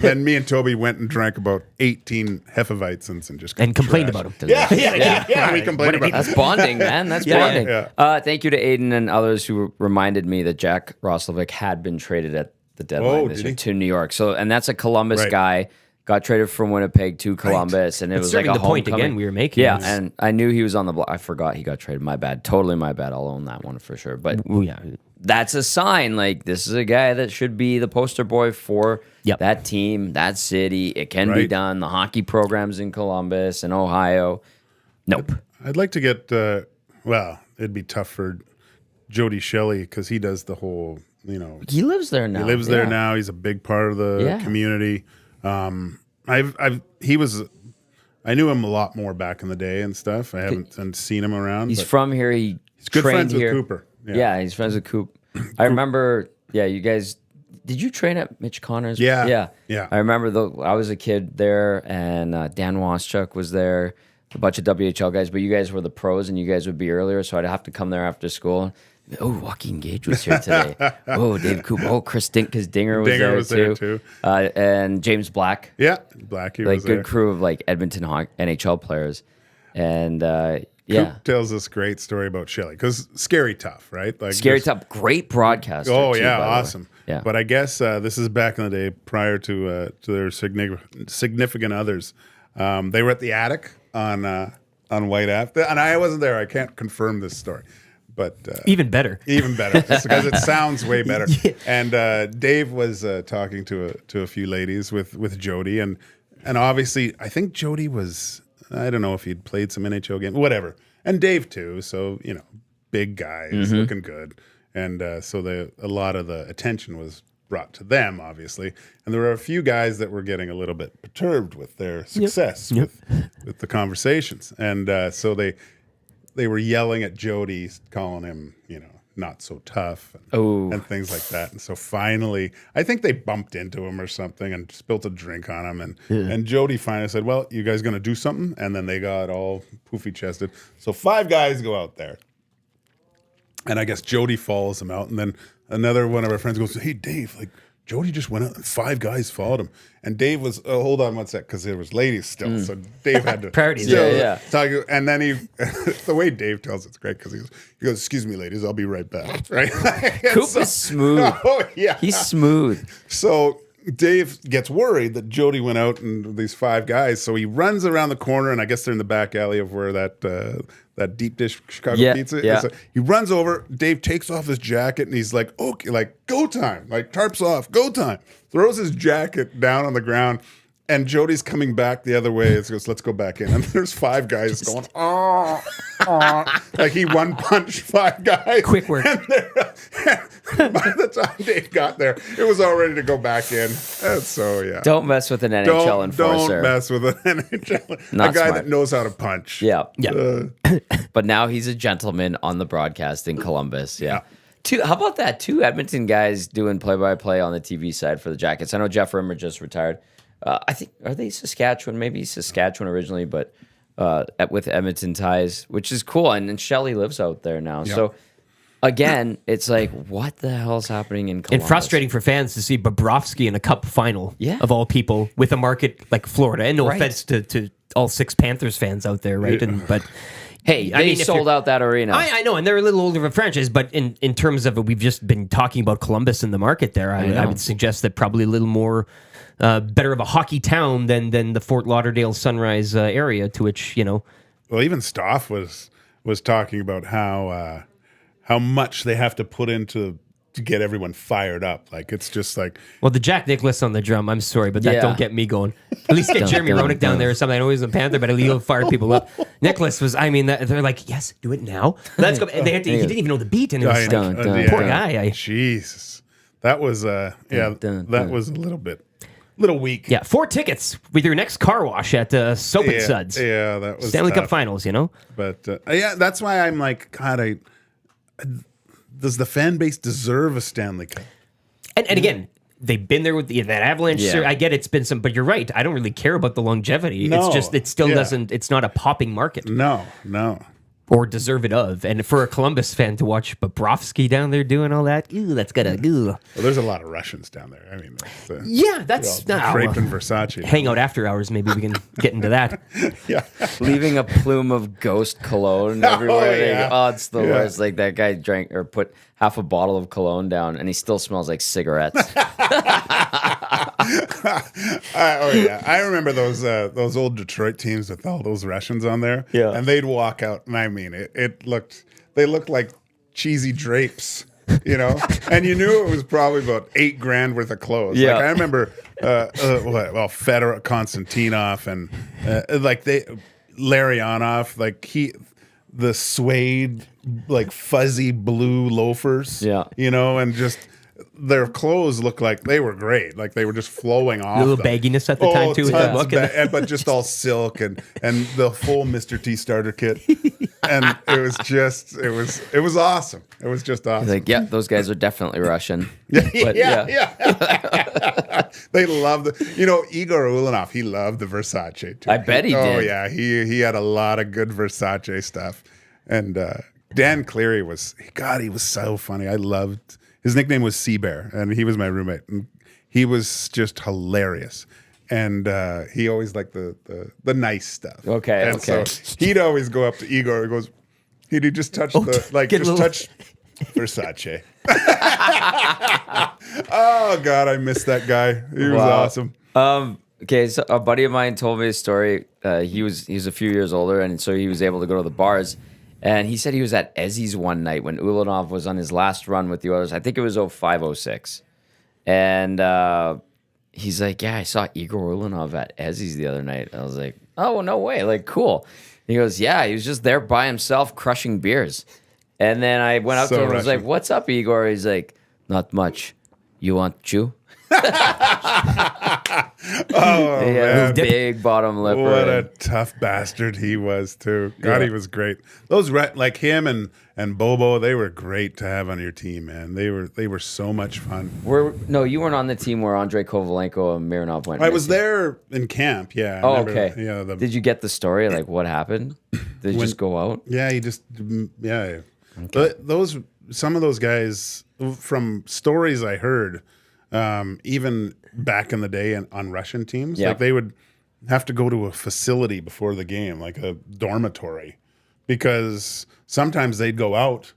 Then me and Toby went and drank about 18 Hefeweizens and just complained about him. Yeah, we complained about him. That's bonding, man. That's bonding. Yeah. Thank you to Aiden and others who reminded me that Jack Roslovic had been traded at the deadline this year to New York. So, and that's a Columbus guy. Got traded from Winnipeg to Columbus, and it was like a the point homecoming. again we were making. Yeah, and I knew he was on the block. I forgot he got traded. My bad. Totally my bad. I'll own that one for sure. But that's a sign. Like, this is a guy that should be the poster boy for that team, that city. It can be done. The hockey programs in Columbus and Ohio. Nope. I'd like to get, it'd be tough for Jody Shelley because he does the whole, He lives there now. He lives there now. He's a big part of the community. I knew him a lot more back in the day and stuff. I haven't seen him around. He's from here. He's good friends here. with Cooper. Yeah, he's friends with Coop. I remember. Yeah, you guys. Did you train at Mitch Connors? Yeah. I remember I was a kid there, and Dan Waschuk was there, a bunch of WHL guys. But you guys were the pros, and you guys would be earlier, so I'd have to come there after school. Oh, Joaquin Gage was here today. Oh, Dave Cooper. Oh, Chris because Dinger was there too. And James Black. Yeah, Blackie was good there. crew of Edmonton NHL players. And Coop tells this great story about Shelley because scary tough, right? Like scary tough, great broadcaster. Oh too, yeah, awesome. Yeah, but I guess this is back in the day prior to their significant others. They were at the attic on White Ave, and I wasn't there. I can't confirm this story. But even better, just because it sounds way better. Yeah. And Dave was talking to a few ladies with Jody, and obviously I think Jody was, I don't know if he'd played some NHL game, whatever, and Dave too. So big guys, looking good, and so a lot of the attention was brought to them, obviously, and there were a few guys that were getting a little bit perturbed with their success with the conversations, and so they were yelling at Jody, calling him, not so tough and things like that. And so finally, I think they bumped into him or something and spilt a drink on him. And Jody finally said, well, you guys going to do something? And then they got all poofy chested. So 5 guys go out there. And I guess Jody follows him out. And then another one of our friends goes, hey, Dave, Jody just went out and 5 guys followed him. And Dave was, hold on one sec, because there was ladies still. So Dave had to. Priorities. Talk, and then the way Dave tells it's great because he goes, excuse me, ladies, I'll be right back. Right? Coop is smooth. Oh, yeah. He's smooth. So Dave gets worried that Jody went out and these 5 guys. So he runs around the corner, and I guess they're in the back alley of where that deep dish Chicago pizza. Yeah. So he runs over. Dave takes off his jacket and he's like, okay, go time. Tarps off, go time. Throws his jacket down on the ground. And Jody's coming back the other way. He goes, let's go back in. And there's 5 guys going, like he one punched 5 guys. Quick work. And by the time Dave got there, it was all ready to go back in. And so, yeah. Don't mess with an NHL enforcer. Don't mess with an NHL. Not a guy smart. that knows how to punch. Yeah. Yeah. But now he's a gentleman on the broadcast in Columbus. Yeah. How about that? 2 Edmonton guys doing play-by-play on the TV side for the Jackets. I know Jeff Rimmer just retired. I think, are they Saskatchewan? Maybe Saskatchewan originally, but with Edmonton ties, which is cool. And then Shelley lives out there now. Yep. So, again, it's like, what the hell is happening in Columbus? And frustrating for fans to see Bobrovsky in a cup final, of all people, with a market like Florida. And no offense to all 6 Panthers fans out there, right? But hey, they sold out that arena. I know, and they're a little older of a franchise, but in terms of it, we've just been talking about Columbus in the market there. I would suggest that probably a little more better of a hockey town than the Fort Lauderdale Sunrise area, to which, Well, even Stoff was talking about how much they have to put into to get everyone fired up. Like, it's just like, well, the Jack Nicklaus on the drum, I'm sorry, but that don't get me going. At least get Jeremy Roenick down there or something. I know he's a Panther, but at least he'll fire people up. Nicholas was, they're like, yes, do it now. Let's go. And he didn't even know the beat, and it was poor guy. Jesus, that was that was a little weak. Yeah, 4 tickets with your next car wash at Soap and Suds. Yeah, that was Stanley tough. Cup Finals, But that's why I'm like, God, does the fan base deserve a Stanley Cup? And again, they've been there with that Avalanche. Yeah. I get it's been some, but you're right. I don't really care about the longevity. No. It's just it still doesn't. It's not a popping market. No. Or deserve it of. And for a Columbus fan to watch Bobrovsky down there doing all that, that's gotta. Well, there's a lot of Russians down there. I mean, That's Crepe and Versace. Hang out after hours. Maybe we can get into that. Yeah. Leaving a plume of ghost cologne everywhere. yeah. It's the worst. Like, that guy drank or put half a bottle of cologne down, and he still smells like cigarettes. I remember those old Detroit teams with all those Russians on there. Yeah. And they'd walk out, and I mean, they looked like cheesy drapes, and you knew it was probably about $8,000 worth of clothes. Yeah. Like, I remember, Fedor Konstantinov and Larionov, the suede, like fuzzy blue loafers. Yeah. And just their clothes looked like they were great. Like, they were just flowing off. A little bagginess at the time too with that look. But just all silk and the full Mr. T starter kit. And it was awesome. It was just awesome. Like, yeah, those guys are definitely Russian. Yeah. They loved Igor Ulanov. He loved the Versace too. I bet he did. Oh yeah, he had a lot of good Versace stuff. And Dan Cleary was so funny. I loved his nickname was Sea Bear, and he was my roommate. And he was just hilarious. And he always liked the nice stuff. Okay. And so he'd always go up to Igor and goes, he'd just touch touch Versace. Oh God, I miss that guy. He was awesome. Okay, so a buddy of mine told me a story. He was a few years older, and so he was able to go to the bars. And he said he was at Ezzy's one night when Ulanov was on his last run with the Oilers. I think it was 05-06. And he's like, yeah, I saw Igor Ulanov at Ezzy's the other night. I was like, oh, no way. Like, cool. And he goes, yeah, he was just there by himself crushing beers. And then I went up to him and was like, what's up, Igor? He's like, not much. You want chew? Man. Big bottom lip. What a tough bastard he was too. God, he was great. Those like him and Bobo, they were great to have on your team, man. They were so much fun. No, you weren't on the team where Andrei Kovalenko and Mironov went. I was there in camp. Yeah. Oh, okay. Yeah. Did you get the story? Like, what happened? Did you just go out? Yeah, Okay. Some of those guys, from stories I heard, even back in the day on Russian teams, like they would have to go to a facility before the game, like a dormitory, because sometimes they'd go out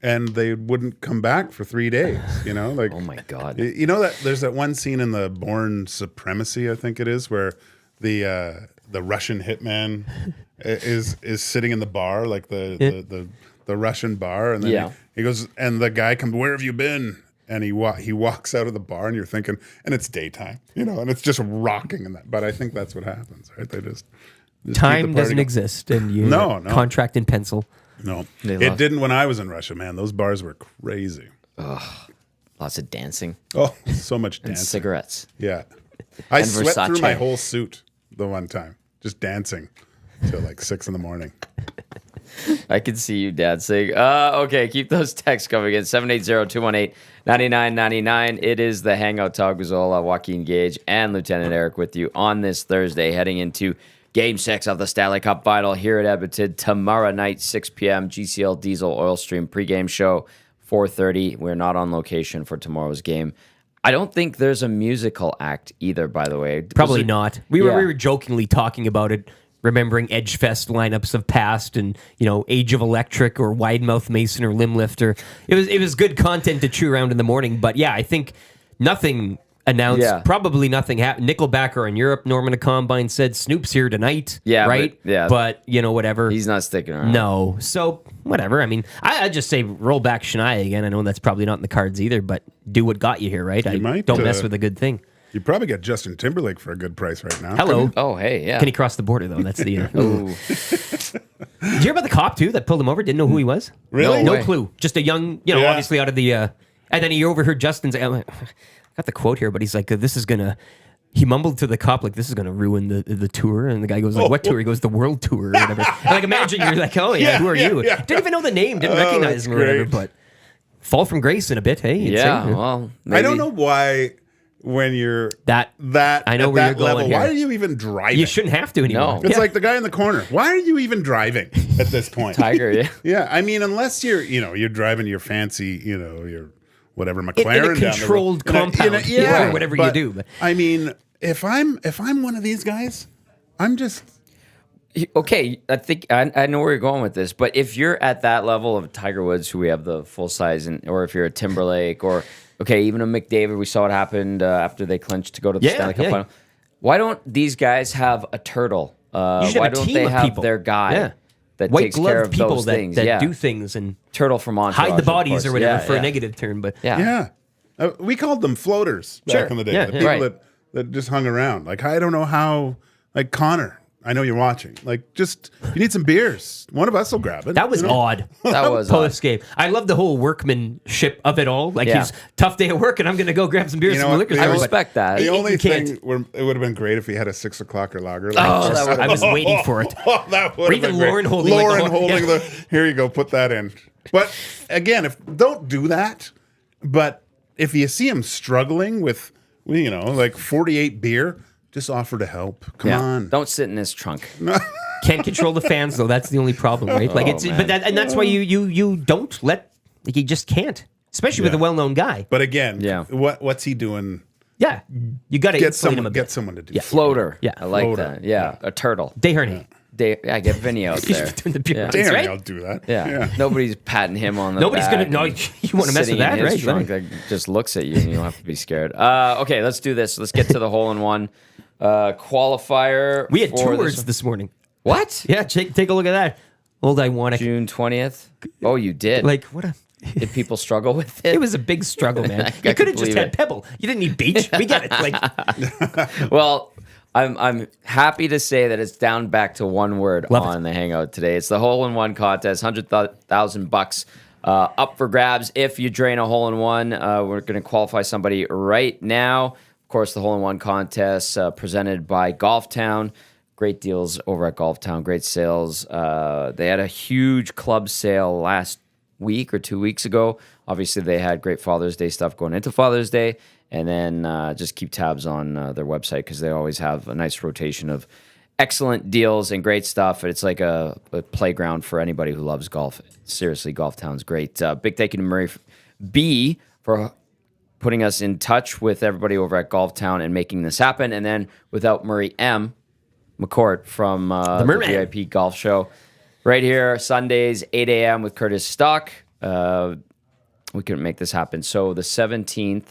and they wouldn't come back for 3 days. Like, Oh my God. that there's that one scene in the Bourne Supremacy, I think it is, where the Russian hitman is sitting in the bar, like the Russian bar, and then he goes, and the guy comes, "Where have you been?" And he walks out of the bar, and you're thinking, and it's daytime, and it's just rocking in that. But I think that's what happens, right? They just Time doesn't exist, and you contract in pencil. No, it didn't when I was in Russia, man. Those bars were crazy. Lots of dancing. Oh, so much And dancing. cigarettes. Yeah, I And sweat through Versace. my whole suit the one time, just dancing till like 6 a.m. I can see you dancing. Okay, keep those texts coming in. 780-218-9999. It is the Hangout. Tom Gazzola, Joaquin Gage, and Lieutenant Eric with you on this Thursday, heading into Game 6 of the Stanley Cup Final here at Edmonton. Tomorrow night, 6 p.m., GCL Diesel Oil Stream pregame show, 4:30. We're not on location for tomorrow's game. I don't think there's a musical act either, by the way. Probably not. We were jokingly talking about it, remembering Edgefest lineups of past, and Age of Electric or Widemouth Mason or Limb Lifter. It was good content to chew around in the morning. But yeah, I think nothing announced Yeah. probably nothing happened. Nickelback are in Europe. Norman the Combine said Snoop's here tonight. Yeah, right. but- but whatever. He's not sticking around. No, so whatever. I mean, I just say roll back Shania again. I know that's probably not in the cards either, but do what got you here, right? Don't mess with a good thing. You probably get Justin Timberlake for a good price right now. Hello. Oh, hey, yeah. Can he cross the border though? That's the. Ooh. Did you hear about the cop too that pulled him over? Didn't know who he was. Really? No way. clue. Just a young, Yeah. obviously out of the. And then he overheard Justin's. I got the quote here, but he's like, "This is gonna." He mumbled to the cop like, "This is gonna ruin the tour." And the guy goes like, "What tour?" He goes, "The world tour or whatever." And, like, imagine you're like, "Oh yeah, Yeah, who are yeah, you?" yeah. Didn't even know the name. Didn't Oh, recognize that's him or whatever. great. But fall from grace in a bit. Hey, you'd Yeah, say. well, I don't maybe. know why when you're That I know I know at where that you're going level, here. why are you even driving? You shouldn't have to anymore. No. It's Yeah. like the guy in the corner. Why are you even driving at this point? Tiger, yeah. Yeah, I mean, unless you're driving your fancy, your whatever McLaren in a down the road. controlled compound, yeah, or whatever you do. But I mean, if I'm one of these guys, I'm just Okay, I think I know where you're going with this, but if you're at that level of Tiger Woods, who we have the full size, or if you're a Timberlake, or even a McDavid, we saw what happened after they clinched to go to the Yeah, Stanley Cup yeah. Final. Why don't these guys have a turtle? you should Why have a don't team they of have people. their guy Yeah. that White takes care glove of people those that, things? that Yeah, do things and turtle from Entourage, hide the of bodies course. or whatever Yeah, for yeah. a negative term. But Yeah. yeah. We called them floaters back Sure. in the day. Yeah, the yeah. people Right. that just hung around. Like I don't know how. Like Connor, I know you're watching. Like just you need some beers. One of us will grab it. that was you know? odd. That was odd. post game. I love the whole workmanship of it all. Like Yeah. he's tough day at work, and I'm going to go grab some beers You know from the what? liquor I store. but respect that. The you only can't. thing where it would have been great if he had a 6 o'clock or lager. Oh, that would've I was waiting for it. Oh, that would Or have even been great. Lauren holding, like, the Lauren whole- holding yeah. the. Here you go. Put that in. But again, don't do that. But if you see him struggling with, like 48 beer, just offer to help. Come Yeah. on. Don't sit in his trunk. Can't control the fans though. That's the only problem, right? Like it's, man. but that's why you don't let. Like, you just can't, especially with a Yeah. well-known guy. But again, Yeah. what's he doing? Yeah, you got to Get inflate him someone. a Get bit. someone to do. Yeah. it. Floater. Yeah. I like Floater. that. Yeah, a turtle. Deherney. Yeah, get Vinny out You there. should be doing the beer Yeah. runs, Damn, right? I'll do that. Yeah. Nobody's patting him on the Nobody's back gonna. No, and you want to mess sitting with that, in his right? trunk that just looks at you and you don't have to be scared. Okay, let's do this. Let's get to the hole in one qualifier. We had for tours this morning. What? Yeah, take a look at that. Old Iwanic. June 20th. Oh, you did. Like what a. Did people struggle with it? It was a big struggle, man. I You could have can just believe had it. Pebble. You didn't need beach. We get it. Like Well, I'm happy to say that it's down back to one word Love it. on the Hangout today. It's the hole in one contest, $100,000 up for grabs. If you drain a hole in one, we're going to qualify somebody right now. Of course, the hole in one contest presented by Golf Town. Great deals over at Golf Town. Great sales. They had a huge club sale last week or 2 weeks ago. Obviously, they had great Father's Day stuff going into Father's Day. And then just keep tabs on their website because they always have a nice rotation of excellent deals and great stuff. It's like a playground for anybody who loves golf. Seriously, Golf Town's great. Big thank you to Murray B for putting us in touch with everybody over at Golf Town and making this happen. And then without Murray M. McCourt from the Merman. VIP Golf Show. Right here, Sundays, 8 a.m. with Curtis Stock. We couldn't make this happen. So the 17th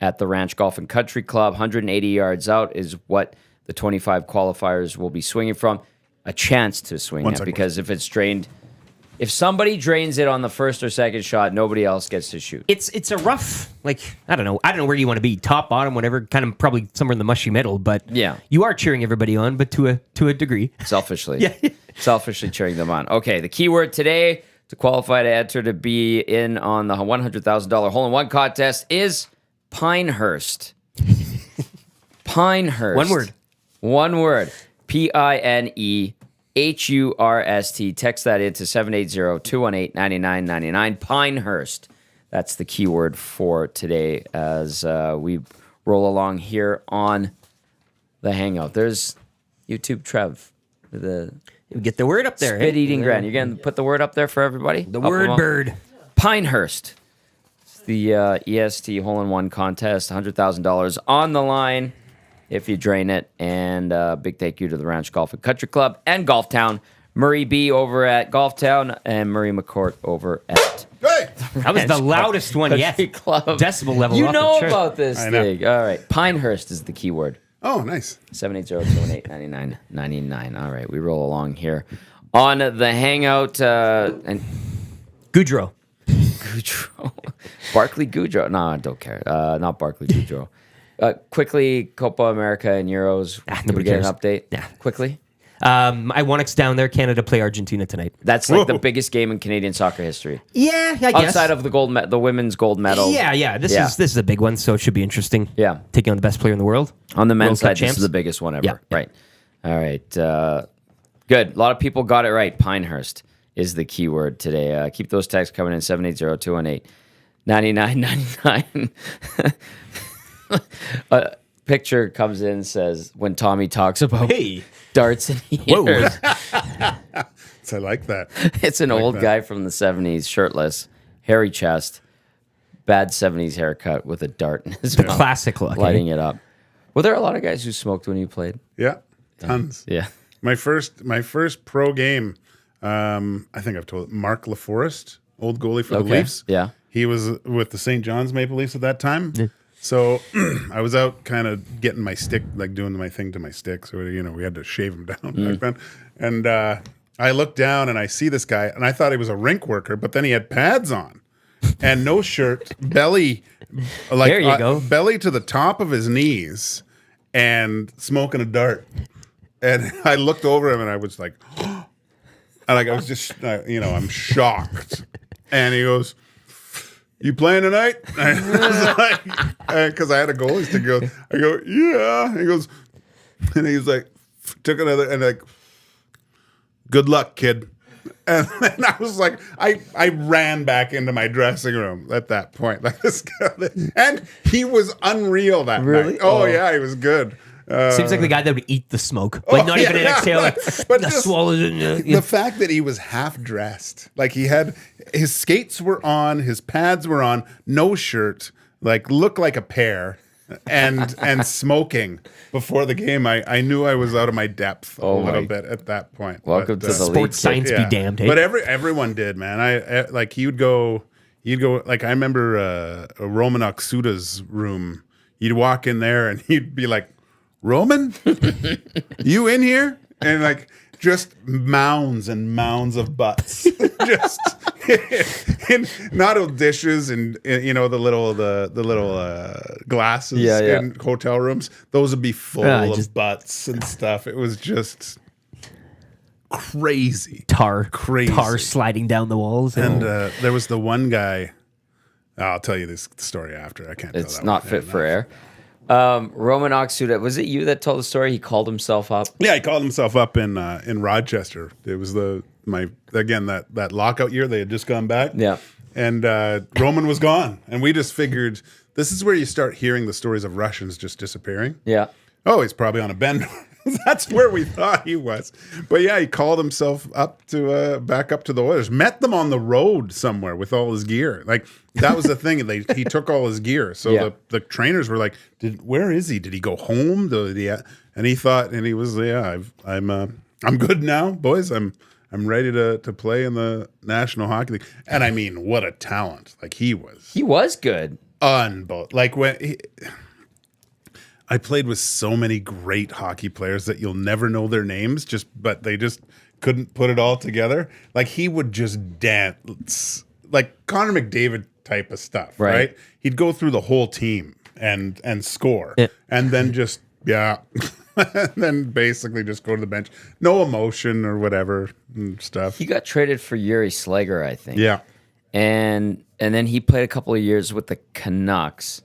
at the Ranch Golf and Country Club, 180 yards out is what the 25 qualifiers will be swinging from. A chance to swing One it second. because if it's drained, if somebody drains it on the first or second shot, nobody else gets to shoot. it's a rough, like I don't know where you want to be, top, bottom, whatever, kind of probably somewhere in the mushy middle, but Yeah. you are cheering everybody on, but to a degree. Selfishly. Yeah. Selfishly cheering them on. Okay, the keyword today to qualify to enter to be in on the $100,000 hole-in-one contest is Pinehurst. Pinehurst. One word. One word. Pinehurst. Text that into 780-218-9999. Pinehurst. That's the keyword for today as we roll along here on the Hangout. There's YouTube Trev. The Get the word up there. spit hey? eating grand. You're going to put the word up there for everybody? The Up word above? bird. Pinehurst. It's the EST hole-in-one contest. $100,000 on the line if you drain it. And big thank you to the Ranch Golf and Country Club and Golf Town. Murray B over at Golf Town and Murray McCourt over at That was the loudest one yet. Country Club. Decibel level. You off know the chart. about this I know. thing. All right. Pinehurst is the key word. Oh, nice. 780-218-9999. All right. We roll along here. On the Hangout, and Goudreau. Goudreau. Barkley Goudreau. No, I don't care. Not Barkley Goudreau. Quickly, Copa America and Euros. Can we nobody get cares. an update? Yeah. Quickly. Iwonics down there. Canada play Argentina tonight. That's like the Whoa. biggest game in Canadian soccer history. Yeah, I guess. Outside of the the women's gold medal. Yeah. This Yeah. is a big one, so it should be interesting. Yeah. Taking on the best player in the world. On the men's World Cup side, this champs. is the biggest one ever. Yeah. Right. All right. Good. A lot of people got it right. Pinehurst is the key word today. Keep those texts coming in 780-218-9999. A picture comes in, says, when Tommy talks about Hey. darts and Whoa. ears. So I like that. It's an old that. guy from the 70s, shirtless, hairy chest, bad 70s haircut with a dart in his mouth, Classic look. lighting it up. Were there a lot of guys who smoked when you played? Yeah, tons. Yeah. My first pro game, I think I've told Mark LaForest, old goalie for the Okay. Leafs. Yeah. He was with the St. John's Maple Leafs at that time. So I was out kind of getting my stick, like doing my thing to my stick. So, we had to shave him down back then. And I looked down and I see this guy and I thought he was a rink worker, but then he had pads on and no shirt, belly, like There you go. belly to the top of his knees and smoking a dart. And I looked over him and I was like, and like I was just, I'm shocked. And he goes, "You playing tonight?" I was like, because I had a goalie stick. I go, "Yeah." He goes, and he's like, took another, and like, "Good luck, kid." And then I was like, I ran back into my dressing room at that point. Like this guy, and he was unreal that Really? night. Oh Oh. yeah, he was good. Seems like the guy that would eat the smoke. Like, not even an exhale. Like, But the just swallows it. the fact that he was half dressed, like he had his skates were on, his pads were on, no shirt, like looked like a pear, and smoking before the game. I knew I was out of my depth a little bit at that point. Welcome But, to the league. Sports science be damned. Hey? But everyone did, man. I like you'd go like I remember Roman Oksuda's room. You'd walk in there and he'd be like, "Roman, you in here?" And like just mounds and mounds of butts, just in not all dishes and the little glasses Yeah. in hotel rooms. Those would be full Yeah, of just- butts and stuff. It was just crazy. Tar sliding down the walls. And there was the one guy. I'll tell you this story after. I can't. It's tell that not one. fit Yeah, for air. Roman Oksuda, was it you that told the story? He called himself up. Yeah, he called himself up in Rochester. It was that lockout year. They had just gone back. Yeah. And Roman was gone, and we just figured this is where you start hearing the stories of Russians just disappearing. Yeah. Oh, he's probably on a bender. That's where we thought he was. But yeah, he called himself up to back up to the Oilers. Met them on the road somewhere with all his gear. Like that was the thing. He took all his gear. So Yeah. the trainers were like, "Where is he? Did he go home?" And he thought, and he was, I'm good now, boys. I'm ready to play in the National Hockey League. And I mean, what a talent! Like he was He was good. unbelievable. Like I played with so many great hockey players that you'll never know their names, but they just couldn't put it all together. Like he would just dance like Connor McDavid type of stuff, right? He'd go through the whole team and score, and then just and then basically just go to the bench, no emotion or whatever and stuff. He got traded for Yuri Slager, I think. Yeah, And then he played a couple of years with the Canucks.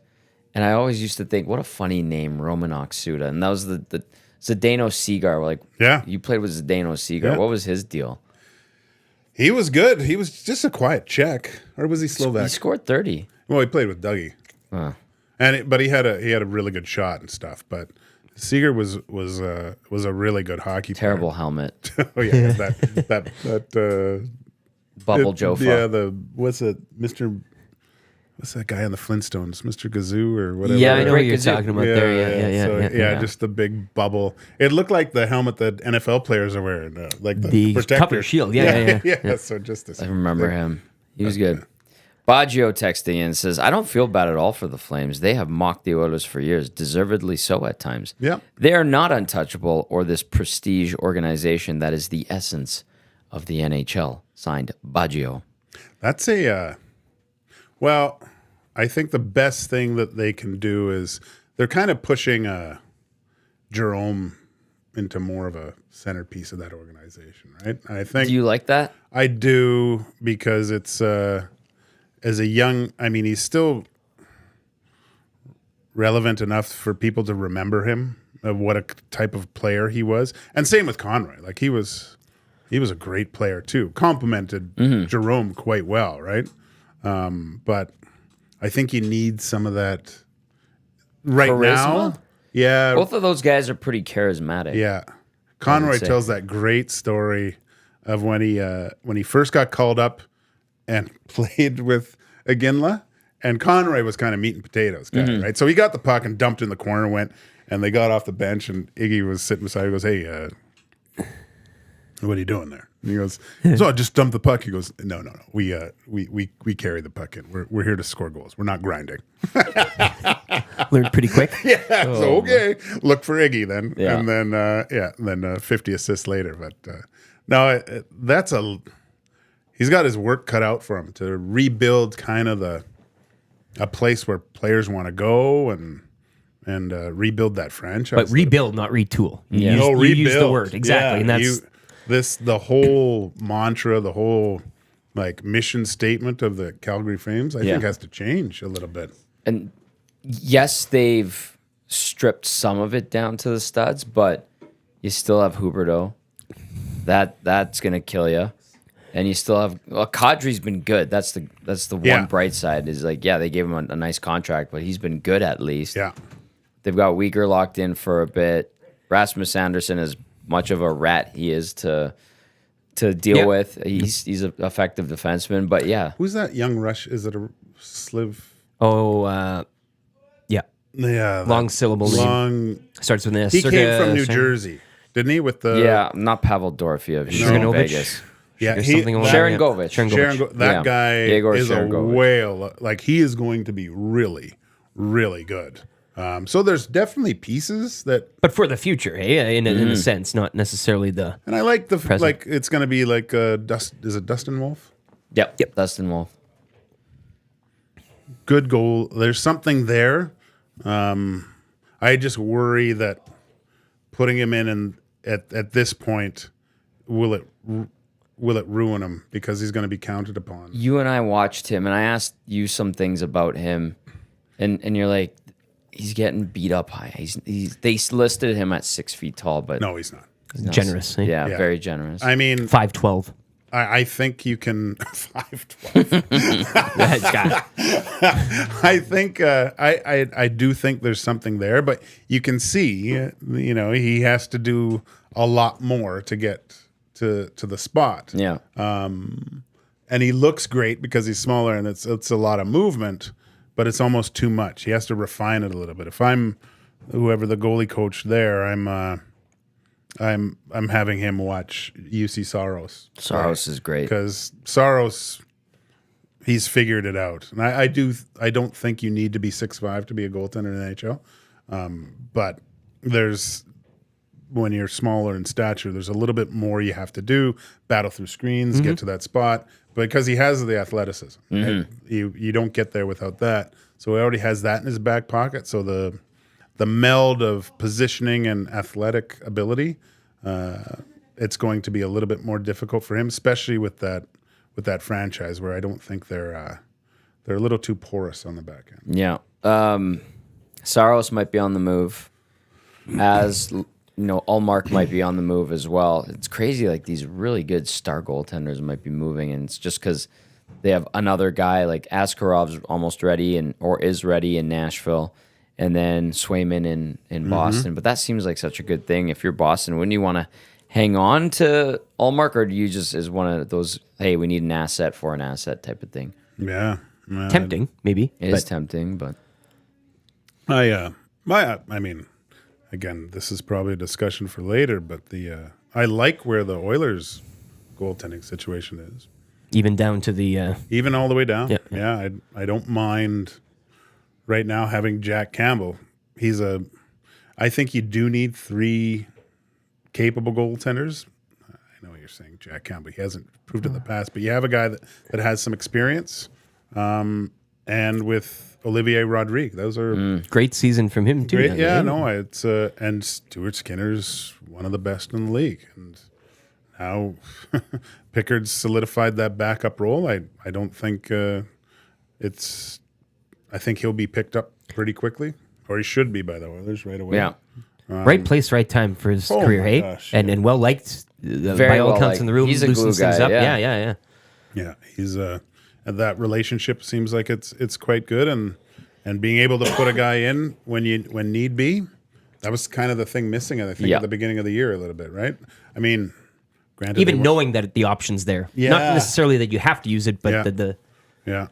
And I always used to think, what a funny name, Roman Oksuda. And that was the Zdeno Seagar. Like, Yeah. You played with Zdeno Seagar. Yeah. What was his deal? he was good. He was just a quiet Czech, or was he Slovak? He scored 30. Well, he played with Dougie, but he had a really good shot and stuff. But Seager was a really good hockey Terrible helmet. player. Oh yeah, that Bubble Jofa. Yeah, what's that guy on the Flintstones, Mr. Gazoo or whatever? Yeah, I know what Great you're Gazoo. talking about there. Yeah, just the big bubble. It looked like the helmet that NFL players are wearing, like the The protector cover shield. Yeah. So just this. I remember him. He was good. Baggio texting in says, I don't feel bad at all for the Flames. They have mocked the Oilers for years, deservedly so at times. Yeah. They are not untouchable or this prestige organization that is the essence of the NHL. Signed, Baggio. That's well, I think the best thing that they can do is they're kind of pushing Jerome into more of a centerpiece of that organization, right? I think Do you like that? I do, because it's as a young, I mean, he's still relevant enough for people to remember him, of what a type of player he was. And same with Conroy. Like he was a great player too. Complemented Jerome quite well, right? But I think you need some of that right Charisma? now. Yeah. Both of those guys are pretty charismatic. Yeah. Conroy say. tells that great story of when he first got called up and played with Iginla, and Conroy was kind of meat and potatoes guy, right? So he got the puck and dumped in the corner, and they got off the bench, and Iggy was sitting beside him. He goes, "Hey, what are you doing there?" And he goes, "So I just dumped the puck." He goes, "No. We carry the puck in. We're here to score goals. We're not grinding." Learned pretty quick. Yeah. So okay, look for Iggy then, Yeah. and then 50 assists later. But no, he's got his work cut out for him to rebuild kind of a place where players want to go and rebuild that franchise. But rebuild, not retool. Yeah. You use the word exactly, and that's the whole mantra, the whole like mission statement of the Calgary Flames. I think has to change a little bit. And yes, they've stripped some of it down to the studs, but you still have Huberdeau. That's gonna kill you. And you still have Kadri's been good. That's the one bright side. Is like, they gave him a nice contract, but he's been good at least. Yeah. They've got Weegar locked in for a bit. Rasmus Anderson, as much of a rat he is to deal with, he's an effective defenseman. But Who's that young Rush? Is it a Sliv? Oh, yeah. Yeah. Long syllable name. Starts with an S. He came from New Jersey, didn't he? With the not Pavel Dorofeyev. He's Sharangovich? from Vegas. Yeah, Something along Sharon that. Govich. that guy Igor is a Sharangovich. whale. Like he is going to be really, really good. So there's definitely pieces that, But for the future, in a sense, not necessarily the. and I like the Present. like. It's going to be like is it Dustin Wolf? Yep. Dustin Wolf. Good goal. There's something there. I just worry that putting him in and at this point, will it ruin him because he's going to be counted upon? You and I watched him, and I asked you some things about him, and you're like, he's getting beat up high. They listed him at 6 feet tall, but No, he's not. Generous. yeah, very generous. I mean, 5'12". I think you can 5'12". I think I do think there's something there, but you can see, he has to do a lot more to get to the spot. Yeah. And he looks great because he's smaller and it's a lot of movement, but it's almost too much. He has to refine it a little bit. If I'm whoever the goalie coach there, I'm having him watch UC Saros. Saros is great. Because Saros, he's figured it out. And I don't think you need to be 6'5" to be a goaltender in the NHL. But when you're smaller in stature, there's a little bit more you have to do, battle through screens, get to that spot. Because he has the athleticism. Right? You don't get there without that. So he already has that in his back pocket. So the meld of positioning and athletic ability, it's going to be a little bit more difficult for him, especially with that franchise where I don't think they're a little too porous on the back end. Yeah. Saros might be on the move, as Allmark might be on the move as well. It's crazy, like these really good star goaltenders might be moving, and it's just because they have another guy like Askarov's almost ready or is ready in Nashville, and then Swayman in Boston. But that seems like such a good thing. If you're Boston, wouldn't you want to hang on to Allmark, or do you just is one of those, hey, we need an asset for an asset type of thing? Yeah. Tempting, maybe. It is tempting, but I mean, again, this is probably a discussion for later, but I like where the Oilers' goaltending situation is. Even down to the even all the way down. Yeah. Yeah, I don't mind right now having Jack Campbell. I think you do need 3 capable goaltenders. I know what you're saying, Jack Campbell. He hasn't proved it in the past, but you have a guy that has some experience. And with Olivier Rodrigue, those are great season from him too. great. now, Yeah, right? no, it's and Stuart Skinner's one of the best in the league, and now Pickard's solidified that backup role. I don't think it's. I think he'll be picked up pretty quickly, or he should be by the Oilers right away. Yeah. Right place, right time for his Oh career, my hey? gosh, And well liked Very by all well accounts liked. in the room. He's a glue loosens things guy, up. yeah. Yeah. Yeah, he's and that relationship seems like it's quite good, and being able to put a guy in when need be, that was kind of the thing missing. I think Yeah. at the beginning of the year a little bit, right? I mean, granted, Even they weren't- knowing that the option's there. Yeah. Not necessarily that you have to use it, but Yeah. the yeah.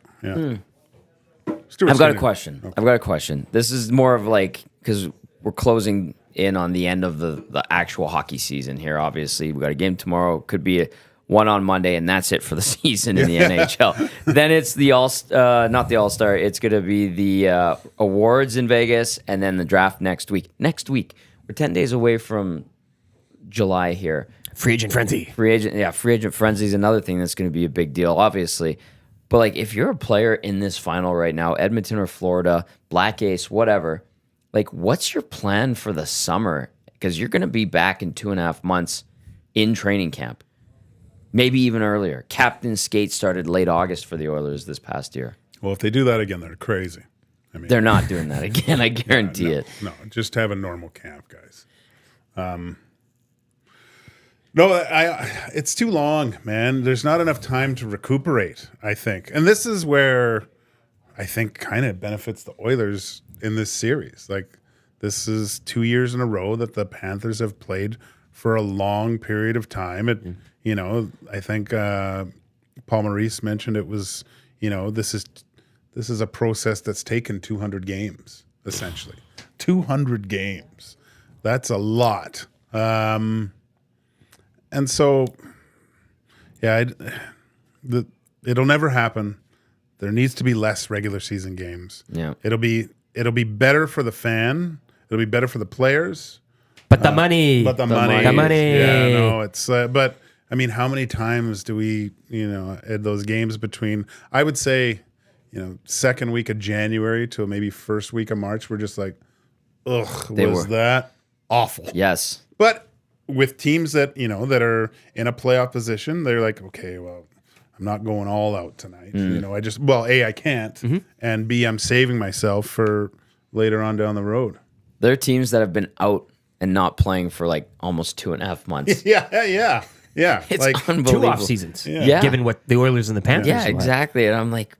I've Stuart got a Skinner. question. I've got a question. This is more of like, because we're closing in on the end of the actual hockey season here. Obviously, we got a game tomorrow. Could be one on Monday, and that's it for the season in the NHL. Then it's the not the All-Star. It's going to be the awards in Vegas, and then the draft next week. Next week, we're 10 days away from July here. free agent frenzy. Free agent frenzy is another thing that's going to be a big deal, obviously. But like, if you're a player in this final right now, Edmonton or Florida, Black Ace, whatever, like, what's your plan for the summer? Because you're going to be back in 2.5 months in training camp, maybe even earlier. Captain skate started late August for the Oilers this past year. Well, if they do that again, they're crazy. I mean, They're not doing that again. I guarantee it. No, just have a normal camp, guys. No, it's too long, man. There's not enough time to recuperate, I think. And this is where I think kind of benefits the Oilers in this series. Like, this is 2 years in a row that the Panthers have played for a long period of time. I think Paul Maurice mentioned it was, this is a process that's taken 200 games, essentially. 200 games. That's a lot. And so, yeah, it'll never happen. There needs to be less regular season games. Yeah. It'll be better for the fan. It'll be better for the players. But the money. But the money. The money. Yeah, no, it's but I mean, how many times do we, at those games between, I would say, second week of January to maybe first week of March, we're just like, ugh, was that awful? Yes. But with teams that, that are in a playoff position, they're like, okay, well, I'm not going all out tonight. A, I can't, and B, I'm saving myself for later on down the road. There are teams that have been out and not playing for like almost 2.5 months. Yeah. It's Like, unbelievable. 2 off seasons. Yeah. Given what the Oilers and the Panthers Yeah, will have. exactly. And I'm like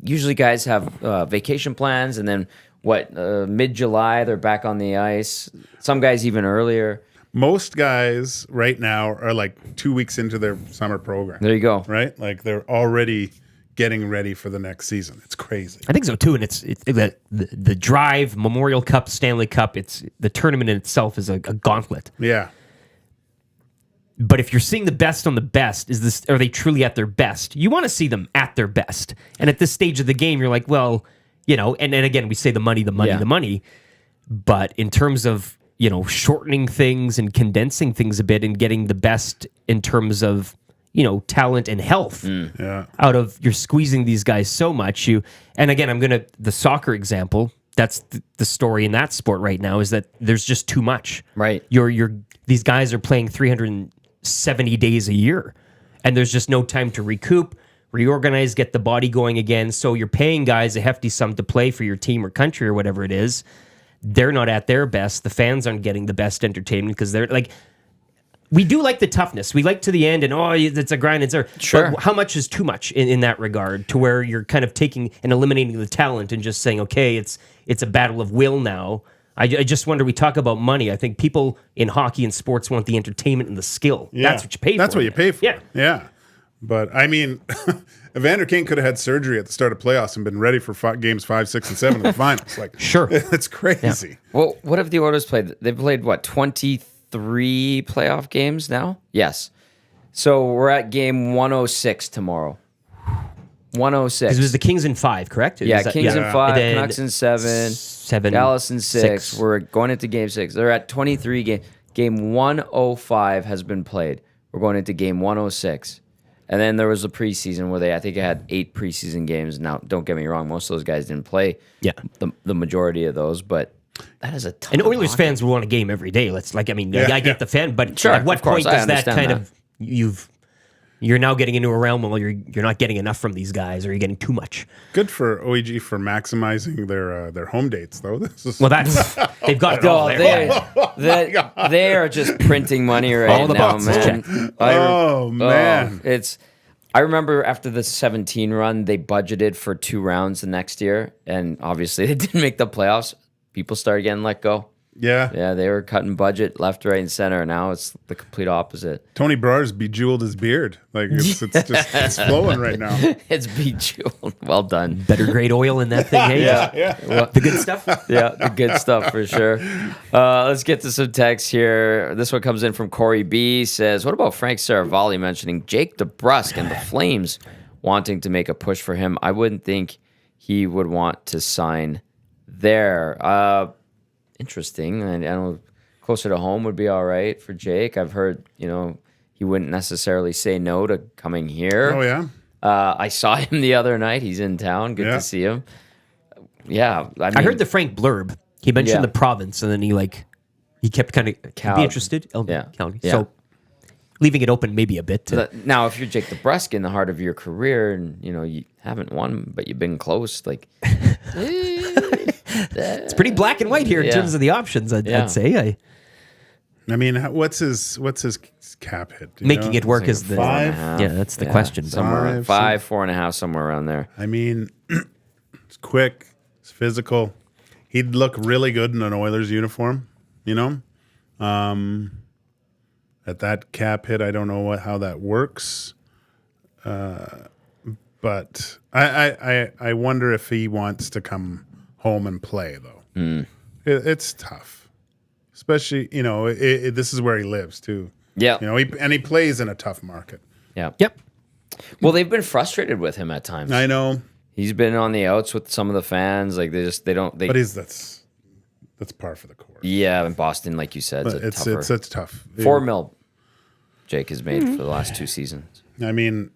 usually guys have vacation plans, and then mid-July they're back on the ice. Some guys even earlier. most guys right now are like 2 weeks into their summer program. There you go. Right? Like they're already getting ready for the next season. It's crazy. I think so too, and it's the drive, Memorial Cup, Stanley Cup. It's the tournament in itself is a gauntlet. Yeah. But if you're seeing the best on the best, are they truly at their best? You want to see them at their best. And at this stage of the game, you're like, well, and again, we say the money. But in terms of, shortening things and condensing things a bit and getting the best in terms of, talent and health out of, you're squeezing these guys so much. And again, the soccer example, that's the story in that sport right now, is that there's just too much. Right. These guys are playing 370 days a year, and there's just no time to recoup, reorganize, get the body going again. So you're paying guys a hefty sum to play for your team or country or whatever it is. They're not at their best. The fans aren't getting the best entertainment because they're like, we do like the toughness. We like to the end, and it's a grind. It's there. Sure. But how much is too much in that regard, to where you're kind of taking and eliminating the talent and just saying, okay, it's a battle of will now. I just wonder, we talk about money. I think people in hockey and sports want the entertainment and the skill. Yeah. That's what you pay for. That's what you pay for. Yeah. Yeah. But, I mean, Evander Kane could have had surgery at the start of playoffs and been ready for games 5, 6, and 7 of the finals. Like, Sure. It's crazy. Yeah. Well, what have the Oilers played? They've played, 23 playoff games now? Yes. So we're at game 106 tomorrow. 106. It was the Kings in 5, correct? Yeah, Is that- Kings in 5, And then Canucks in 7, 7, Dallas in 6. 6. We're going into game 6. They're at 23 game. Game 105 has been played. We're going into game 106. And then there was a preseason where I think it had 8 preseason games. Now, don't get me wrong, most of those guys didn't play. Yeah. The majority of those, but that is a ton. And of Oilers hockey. fans will want a game every day. I get the fan, but Sure, at what of course, point I does that understand kind that. of you're now getting into a realm where you're not getting enough from these guys, or you're getting too much? Good for OEG for maximizing their home dates, though. This is Well, that's they've got it all Oh, there. they are just printing money right All the now, boxes man. man. I remember after the 17 run, they budgeted for 2 rounds the next year, and obviously they didn't make the playoffs. People started getting let go. Yeah. Yeah, they were cutting budget left, right, and center. Now it's the complete opposite. Tony Brower's bejeweled his beard. Like it's just it's flowing right now. It's bejeweled. Well done. Better grade oil in that thing, hey? Yeah. The good stuff. Yeah, the good stuff for sure. Let's get to some text here. This one comes in from Corey B. Says, what about Frank Saravalli mentioning Jake DeBrusk and the Flames wanting to make a push for him? I wouldn't think he would want to sign there. Interesting. I know closer to home would be all right for Jake. I've heard, he wouldn't necessarily say no to coming here. Oh yeah. I saw him the other night. He's in town. Good Yeah. to see him. Yeah. I heard the Frank blurb. He mentioned Yeah. the province, and then he kept kind of Cal- be interested. Yeah. County. Yeah. So leaving it open maybe a bit. Now, if you're Jake DeBrusk in the heart of your career and, you haven't won, but you've been close, like... It's pretty black and white here in Yeah. terms of the options. I'd Yeah. say I mean, what's his cap hit? Do you making know? it work is the 5? yeah. That's the question. Somewhere around 5, 4.5, somewhere around there. I mean, it's quick, it's physical. He'd look really good in an Oilers uniform, At that cap hit, I don't know how that works. But I wonder if he wants to come home and play, though. It's tough. Especially, this is where he lives, too. Yeah. He plays in a tough market. Yeah. Yep. Well, they've been frustrated with him at times. I know. He's been on the outs with some of the fans. Like, they don't... But that's par for the course. Yeah, in Boston, like you said, It's tough. $4 million Jake has made for the last 2 seasons. I mean,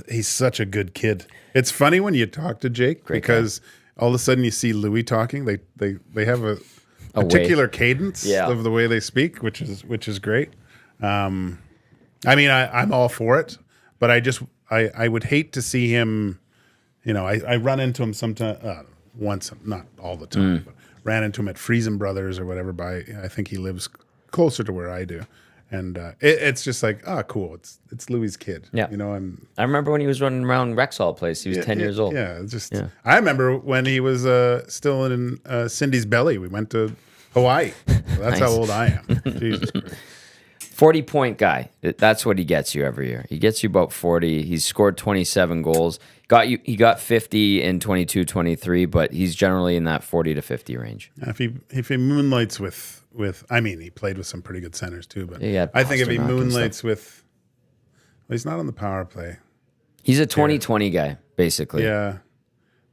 he's such a good kid. It's funny when you talk to Jake because all of a sudden you see Louis talking. They have a particular cadence of the way they speak, which is great. I mean, I'm all for it, but I would hate to see him. I run into him sometimes once, not all the time, but ran into him at Friesen Brothers or whatever. I think he lives closer to where I do. And it's just like, cool. It's Louis' kid. Yeah. I remember when he was running around Rexall Place. He was 10 years old. Yeah. I remember when he was still in Cindy's belly. We went to Hawaii. That's how old I am. Jesus Christ. 40-point guy. That's what he gets you every year. He gets you about 40. He's scored 27 goals. He got 50 in 22-23, but he's generally in that 40 to 50 range. If he moonlights with I mean, he played with some pretty good centers too, but Yeah, I think if he Pasternak and moonlights with, well, he's not on the power play. He's a 20-20 guy, basically. Yeah,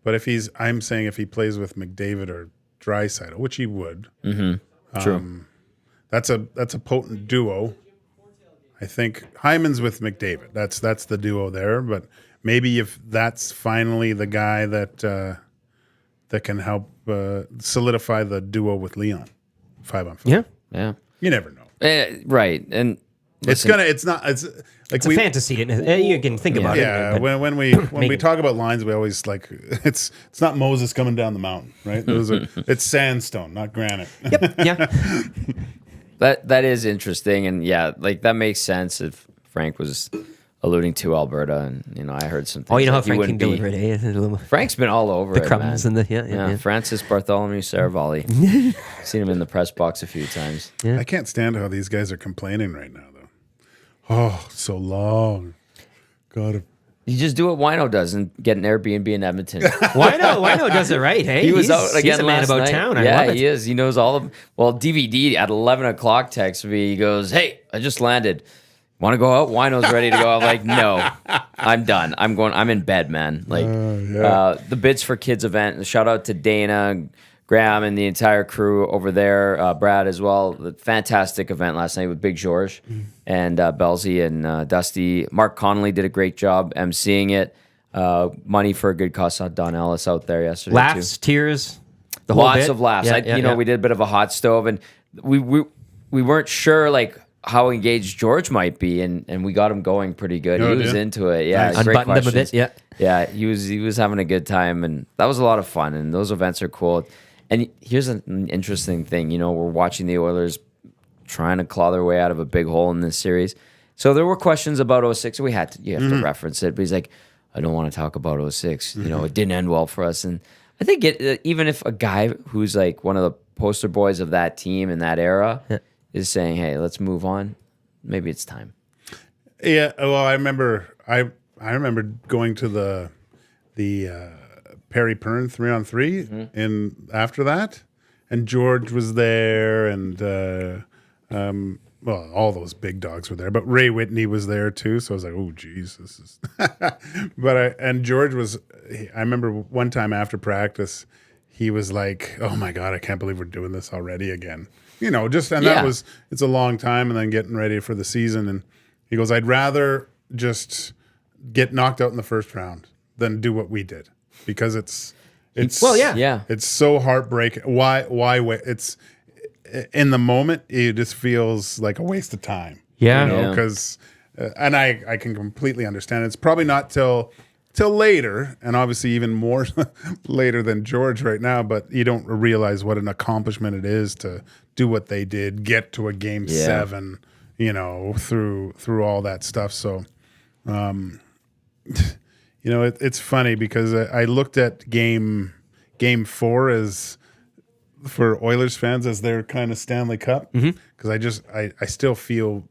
but I'm saying if he plays with McDavid or Draisaitl, which he would, True. that's a potent duo. I think Hyman's with McDavid. That's the duo there. But maybe if that's finally the guy that can help solidify the duo with Leon, 5-on-5. Yeah. You never know. Right. And It's It's a fantasy. You can think about yeah. it. but When we talk about lines, we always like it's not Moses coming down the mountain, right? It's sandstone, not granite. Yep. Yeah. that is interesting, and like that makes sense if Frank was alluding to Alberta, and I heard some things. Oh, you know how like he Frank wouldn't can be- deliver it. Eh? Frank's been all over The it, crumbs man. and the yeah. Francis Bartholomew Saravalli. Seen him in the press box a few times. I can't stand how these guys are complaining right now, though. Oh, so long. God. You just do what Wino does and get an Airbnb in Edmonton. Wino does it right. Hey, He was he's, out again he's a man last about night. town. I Yeah, love it. he is. He knows all of. Well, DVD at 11 o'clock texts me. He goes, "Hey, I just landed. Want to go out? Wino's ready to go. I'm like, no, I'm done. I'm in bed, man. Like the Bids for Kids event. Shout out to Dana, Graham, and the entire crew over there. Brad as well. The fantastic event last night with Big George and Belzy and Dusty. Mark Connolly did a great job emceeing it. Money for a good cause. Saw Don Ellis out there yesterday. Laughs, tears, the whole Lots bit. of laughs. Yeah, We did a bit of a hot stove, and we weren't sure like how engaged George might be, and we got him going pretty good. Oh, he was yeah? into it. Yeah, Nice. great Unbuttoned him a questions. bit, yeah. Yeah, he was having a good time, and that was a lot of fun. And those events are cool. And here's an interesting thing. We're watching the Oilers trying to claw their way out of a big hole in this series. So there were questions about 06. You have to reference it, but he's like, I don't want to talk about 06. It didn't end well for us. And I think even if a guy who's like one of the poster boys of that team in that era is saying, hey, let's move on, maybe it's time. Yeah, well, I remember going to the Perry Pern 3-on-3 and after that, and George was there, and well, all those big dogs were there, but Ray Whitney was there too. So I was like, oh, geez, this is. And George was. I remember one time after practice, he was like, "Oh my God, I can't believe we're doing this already again." That was. It's a long time, and then getting ready for the season, and he goes, "I'd rather just get knocked out in the first round than do what we did because it's it's so heartbreaking. Why wait? It's in the moment, it just feels like a waste of time. Yeah. Because, and I can completely understand. It's probably not till later, and obviously even more later than George right now. But you don't realize what an accomplishment it is to do what they did, get to a game 7. Through all that stuff. So, it's funny because I looked at game 4 as, for Oilers fans, as their kind of Stanley Cup, because I still feel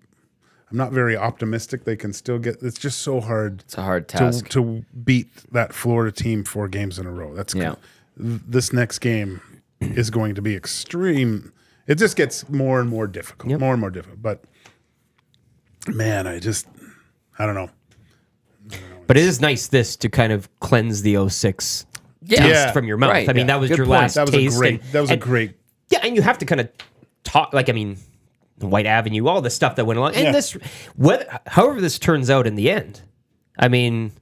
I'm not very optimistic they can still get. It's just so hard. It's a hard task to beat that Florida team 4 games in a row. This next game is going to be extreme. It just gets more and more difficult, more and more difficult. But man, I don't know. But it is nice to kind of cleanse the 06 taste from your mouth. Right. I mean, that was your last taste. That was a great. Yeah, and you have to kind of talk. Like, I mean, White Avenue, all the stuff that went along, and however this turns out in the end. I mean,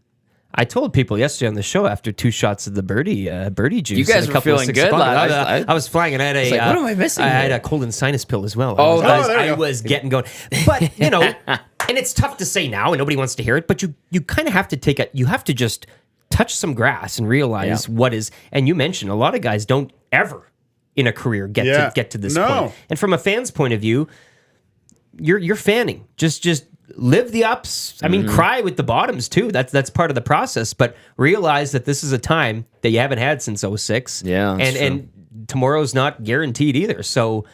I told people yesterday on the show after 2 shots of the birdie juice. You guys and were feeling good. I was flying, and I had what am I missing? I had a cold and sinus pill as well. I was getting going, but and it's tough to say now, and nobody wants to hear it. But you kind of have to you have to just touch some grass and realize what is. And you mentioned a lot of guys don't ever in a career get to this point. And from a fan's point of view, you're fanning. Just live the ups. I mean, cry with the bottoms too. That's part of the process. But realize that this is a time that you haven't had since 06. Yeah, and tomorrow's not guaranteed either. So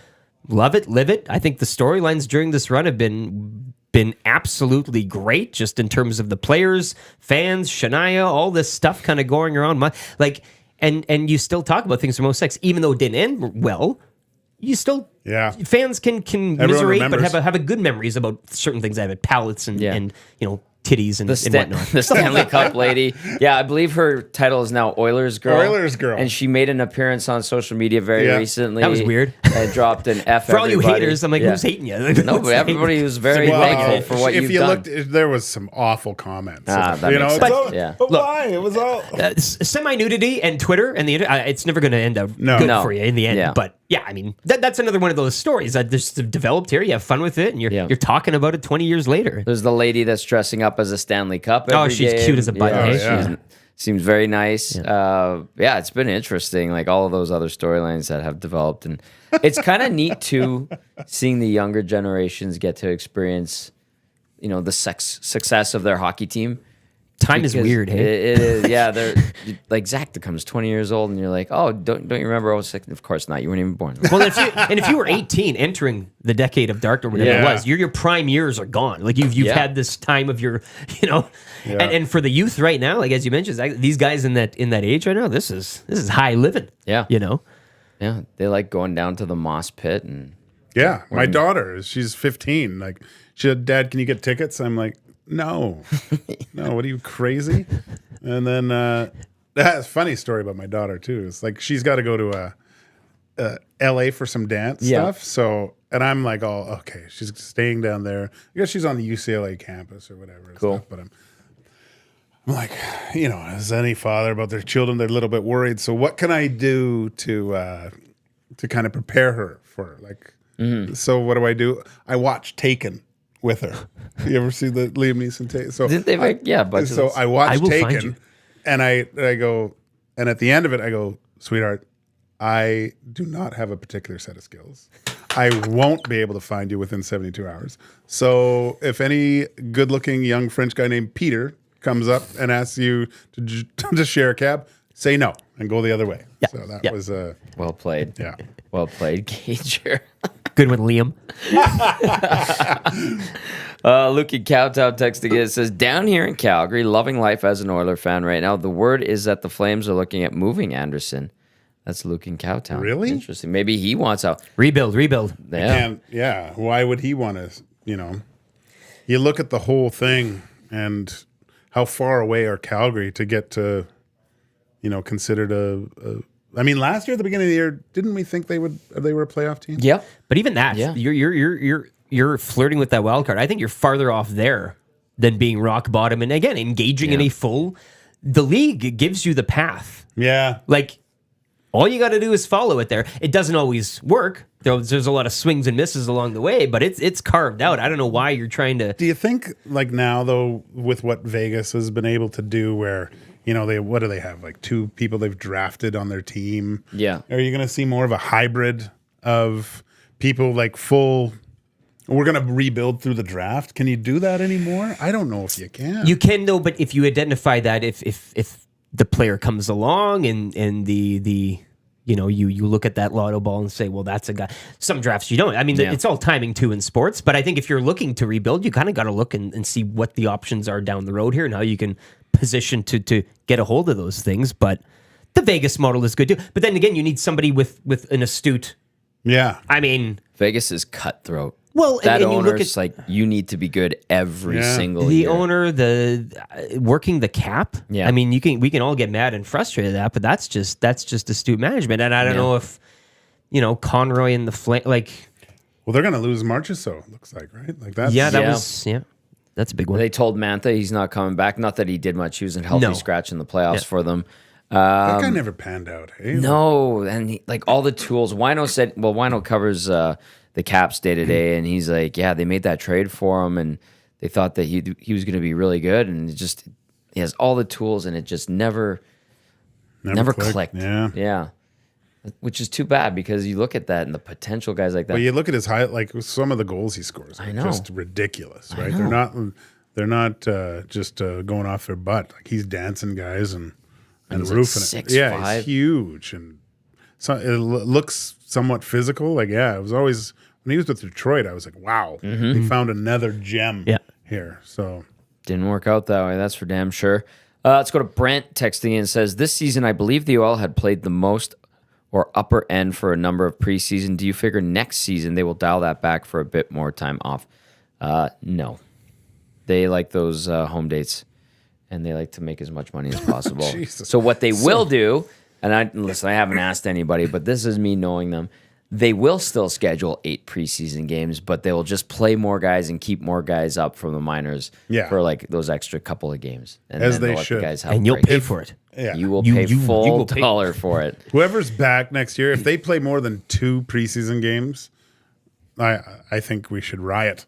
love it, live it. I think the storylines during this run have been absolutely great, just in terms of the players, fans, Shania, all this stuff kind of going around. Like, and you still talk about things from 06, even though it didn't end well. You still, fans can commiserate, but have a good memories about certain things. I have palettes and titties and whatnot. The Stanley Cup lady. Yeah, I believe her title is now Oilers Girl. Oilers Girl. And she made an appearance on social media very recently. That was weird. And dropped an F for all you everybody. haters. I'm like, who's hating you? No, but everybody was very thankful for what you've done. There was some awful comments. That makes sense. But why? It was all semi-nudity and Twitter and the internet. It's never going to end out good for you in the end. Yeah. But yeah, I mean, that's another one of those stories that just developed here. You have fun with it, and you're talking about it 20 years later. There's the lady that's dressing up as a Stanley Cup. She's cute as a button. She seems very nice. It's been interesting, like all of those other storylines that have developed, and it's kind of neat too, seeing the younger generations get to experience, the success of their hockey team. Time is weird, hey? It is, yeah. They're like Zach becomes 20 years old, and you're like, oh, don't you remember 06? Of course not. You weren't even born. Well, if you were 18, entering the decade of dark or whatever it was, your prime years are gone. Like you've had this time of your, and for the youth right now, like as you mentioned, these guys in that age right now, this is high living. Yeah, Yeah, they like going down to the moss pit and. Yeah, my daughter, she's 15. Like she said, Dad, can you get tickets? I'm like, no. No, what are you, crazy? And then that's a funny story about my daughter, too. It's like she's got to go to LA for some dance stuff. So, and I'm like, oh, okay, she's staying down there. I guess she's on the UCLA campus or whatever. Cool. Stuff, but I'm like, as any father about their children, they're a little bit worried. So what can I do to kind of prepare her for like, so what do? I watch Taken with her. You ever see the Liam Neeson Taken? So Didn't they make, but so I watched will find you. Taken and I go, and at the end of it, I go, sweetheart, I do not have a particular set of skills. I won't be able to find you within 72 hours. So if any good-looking young French guy named Peter comes up and asks you to share a cab, say no and go the other way. Yeah. So that was well played. yeah. Well played, Gager. Good one, Liam. Luke in Cowtown texting it says, down here in Calgary, loving life as an Oiler fan right now. The word is that the Flames are looking at moving Anderson. That's Luke in Cowtown. Really? Interesting. Maybe he wants out. Rebuild. Yeah. And yeah, why would he want to, you look at the whole thing and how far away are Calgary to get to, considered I mean, last year at the beginning of the year, didn't we think they were a playoff team? Yep. But even that, Yeah. you're flirting with that wild card. I think you're farther off there than being rock bottom. And again, engaging in the league gives you the path. Yeah. Like, all you got to do is follow it there. It doesn't always work. There's a lot of swings and misses along the way, but it's carved out. I don't know why you're trying to. Do you think, like now, though, with what Vegas has been able to do where, what do they have? Like 2 people they've drafted on their team? Yeah. Are you going to see more of a hybrid of people like full, we're going to rebuild through the draft? Can you do that anymore? I don't know if you can. You can, though, but if you identify that, if the player comes along and the you look at that lotto ball and say, well, that's a guy. Some drafts you don't. I mean, it's all timing too in sports. But I think if you're looking to rebuild, you kind of got to look and see what the options are down the road here and how you can position to get a hold of those things. But the Vegas model is good too. But then again, you need somebody with an astute. Yeah. I mean, Vegas is cutthroat. well, That and you look owner's at like, you need to be good every single the year. owner, working the cap. Yeah. I mean, we can all get mad and frustrated at that, but that's just astute management. And I don't know if Conroy and the Flame, like, Well, they're going to lose Marchessault, it looks like, right? Like that's that's a big one. They told Mantha he's not coming back. Not that he did much. He was a healthy scratch in the playoffs for them. that guy never panned out. Hey? No, and all the tools. Wino covers the Caps day to day, and he's like, yeah, they made that trade for him, and they thought that he was going to be really good, and he has all the tools, and it just never clicked. Yeah. Which is too bad because you look at that and the potential guys like that. But you look at his some of the goals he scores. Are just ridiculous, right? They're not just going off their butt. Like he's dancing guys and he's roofing like it. Yeah, 6'5". he's huge and so it looks somewhat physical. Like it was always when he was with Detroit. I was like, wow, he found another gem here. So didn't work out that way. That's for damn sure. Let's go to Brent texting in and says, this season I believe the Oil had played the most or upper end for a number of preseason. Do you figure next season they will dial that back for a bit more time off? No. They like those home dates, and they like to make as much money as possible. So what they will do, and I haven't asked anybody, but this is me knowing them, they will still schedule 8 preseason games, but they will just play more guys and keep more guys up from the minors for like those extra couple of games. And as then they let should. the guys have and you'll breaks. pay for it. yeah, You will pay full will pay- dollar for it. whoever's back next year, if they play more than 2 preseason games, I think we should riot.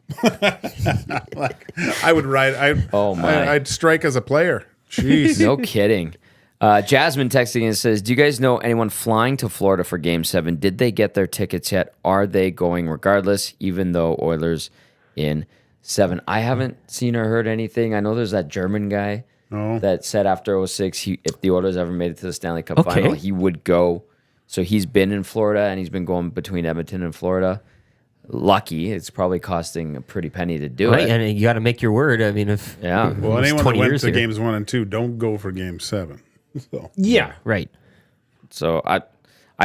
Like I would riot. I'd strike as a player. Jeez. No kidding. Jasmine texting and says, do you guys know anyone flying to Florida for Game 7? Did they get their tickets yet? Are they going regardless, even though Oilers in 7? I haven't seen or heard anything. I know there's that German guy that said after 06, if the Oilers ever made it to the Stanley Cup Final, he would go. So he's been in Florida, and he's been going between Edmonton and Florida. Lucky. It's probably costing a pretty penny to do it. And you got to make your word. I mean, if Well, anyone that 20 went years to here. games 1 and 2, don't go for Game 7. So. Yeah, right. So I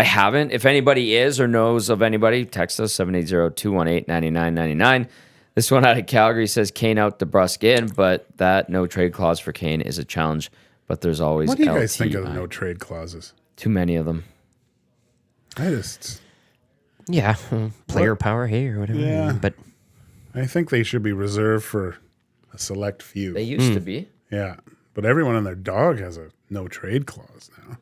haven't. If anybody is or knows of anybody, text us 780-218-9999. This one out of Calgary says Kane out, DeBrusque in, but that no trade clause for Kane is a challenge. But there's always What do you guys LT. think of the no trade clauses? Too many of them. I just, Yeah, player power, hey, or whatever. Yeah. But I think they should be reserved for a select few. They used to be. Yeah, but everyone and their dog has a no trade clause now.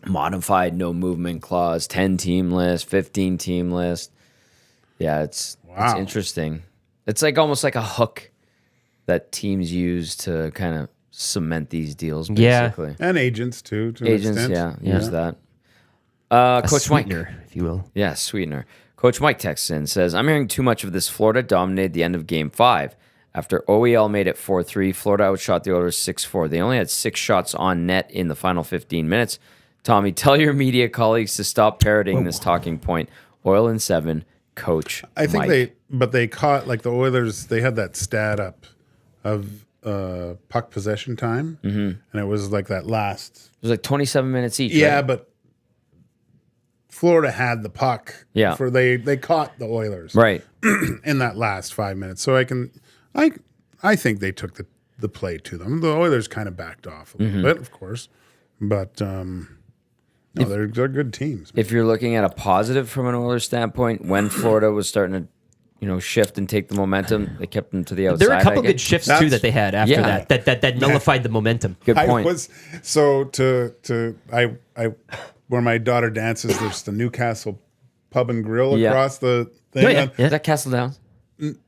Modified no movement clause, 10 team list, 15 team list. Yeah, it's Wow. interesting. It's like almost like a hook that teams use to kind of cement these deals, Yeah. basically. And agents too. To an Agents, extent. use that. a Coach Mike. sweetener, if you will. Yeah, sweetener. Coach Mike texts in, says, I'm hearing too much of this. Florida dominated the end of Game 5. After OEL made it 4-3, Florida outshot the Oilers 6-4. They only had 6 shots on net in the final 15 minutes. Tommy, tell your media colleagues to stop parroting this talking point. Oil in 7, Coach I think Mike. they caught, like the Oilers, they had that stat up of puck possession time. And it was like that last. It was like 27 minutes each, Yeah, right? but Florida had the puck. Yeah. They caught the Oilers. Right. In that last 5 minutes. So I think they took the play to them. The Oilers kind of backed off a little bit, of course. But no, they're good teams. If you're looking at a positive from an Oilers standpoint, when Florida was starting to shift and take the momentum, they kept them to the outside. There were a couple I good guess. shifts That's- too that they had after Yeah. that nullified the momentum. Good point. I was so I where my daughter dances. There's the Newcastle Pub and Grill Yeah. across the thing. Oh, yeah. Is that Castle Downs?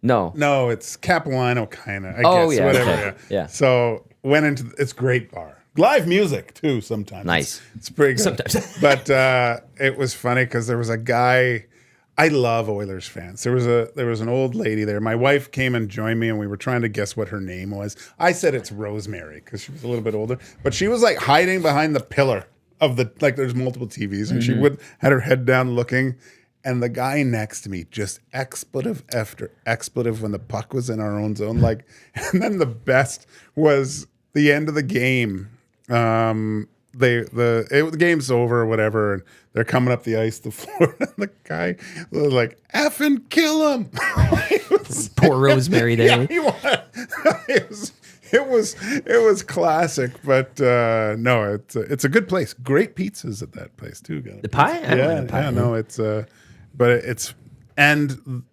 No. No, it's Capilano kind of. I Oh, guess yeah, whatever. okay. Yeah. So went into it's great bar. Live music too sometimes. Nice. It's pretty good. Sometimes. But it was funny because there was a guy. I love Oilers fans. There was an old lady there. My wife came and joined me, and we were trying to guess what her name was. I said it's Rosemary because she was a little bit older, but she was like hiding behind the pillar of the like. There's multiple TVs, and she had her head down looking. And the guy next to me just expletive after expletive when the puck was in our own zone. Like, and then the best was the end of the game. The game's over or whatever, and they're coming up the ice to Florida. And the guy was like, "Effing kill him!" Poor Rosemary there. Yeah, he was. It was classic, but no, it's a good place. Great pizzas at that place too. The pie? I don't Yeah, mind the pie. yeah, no, it's but it's and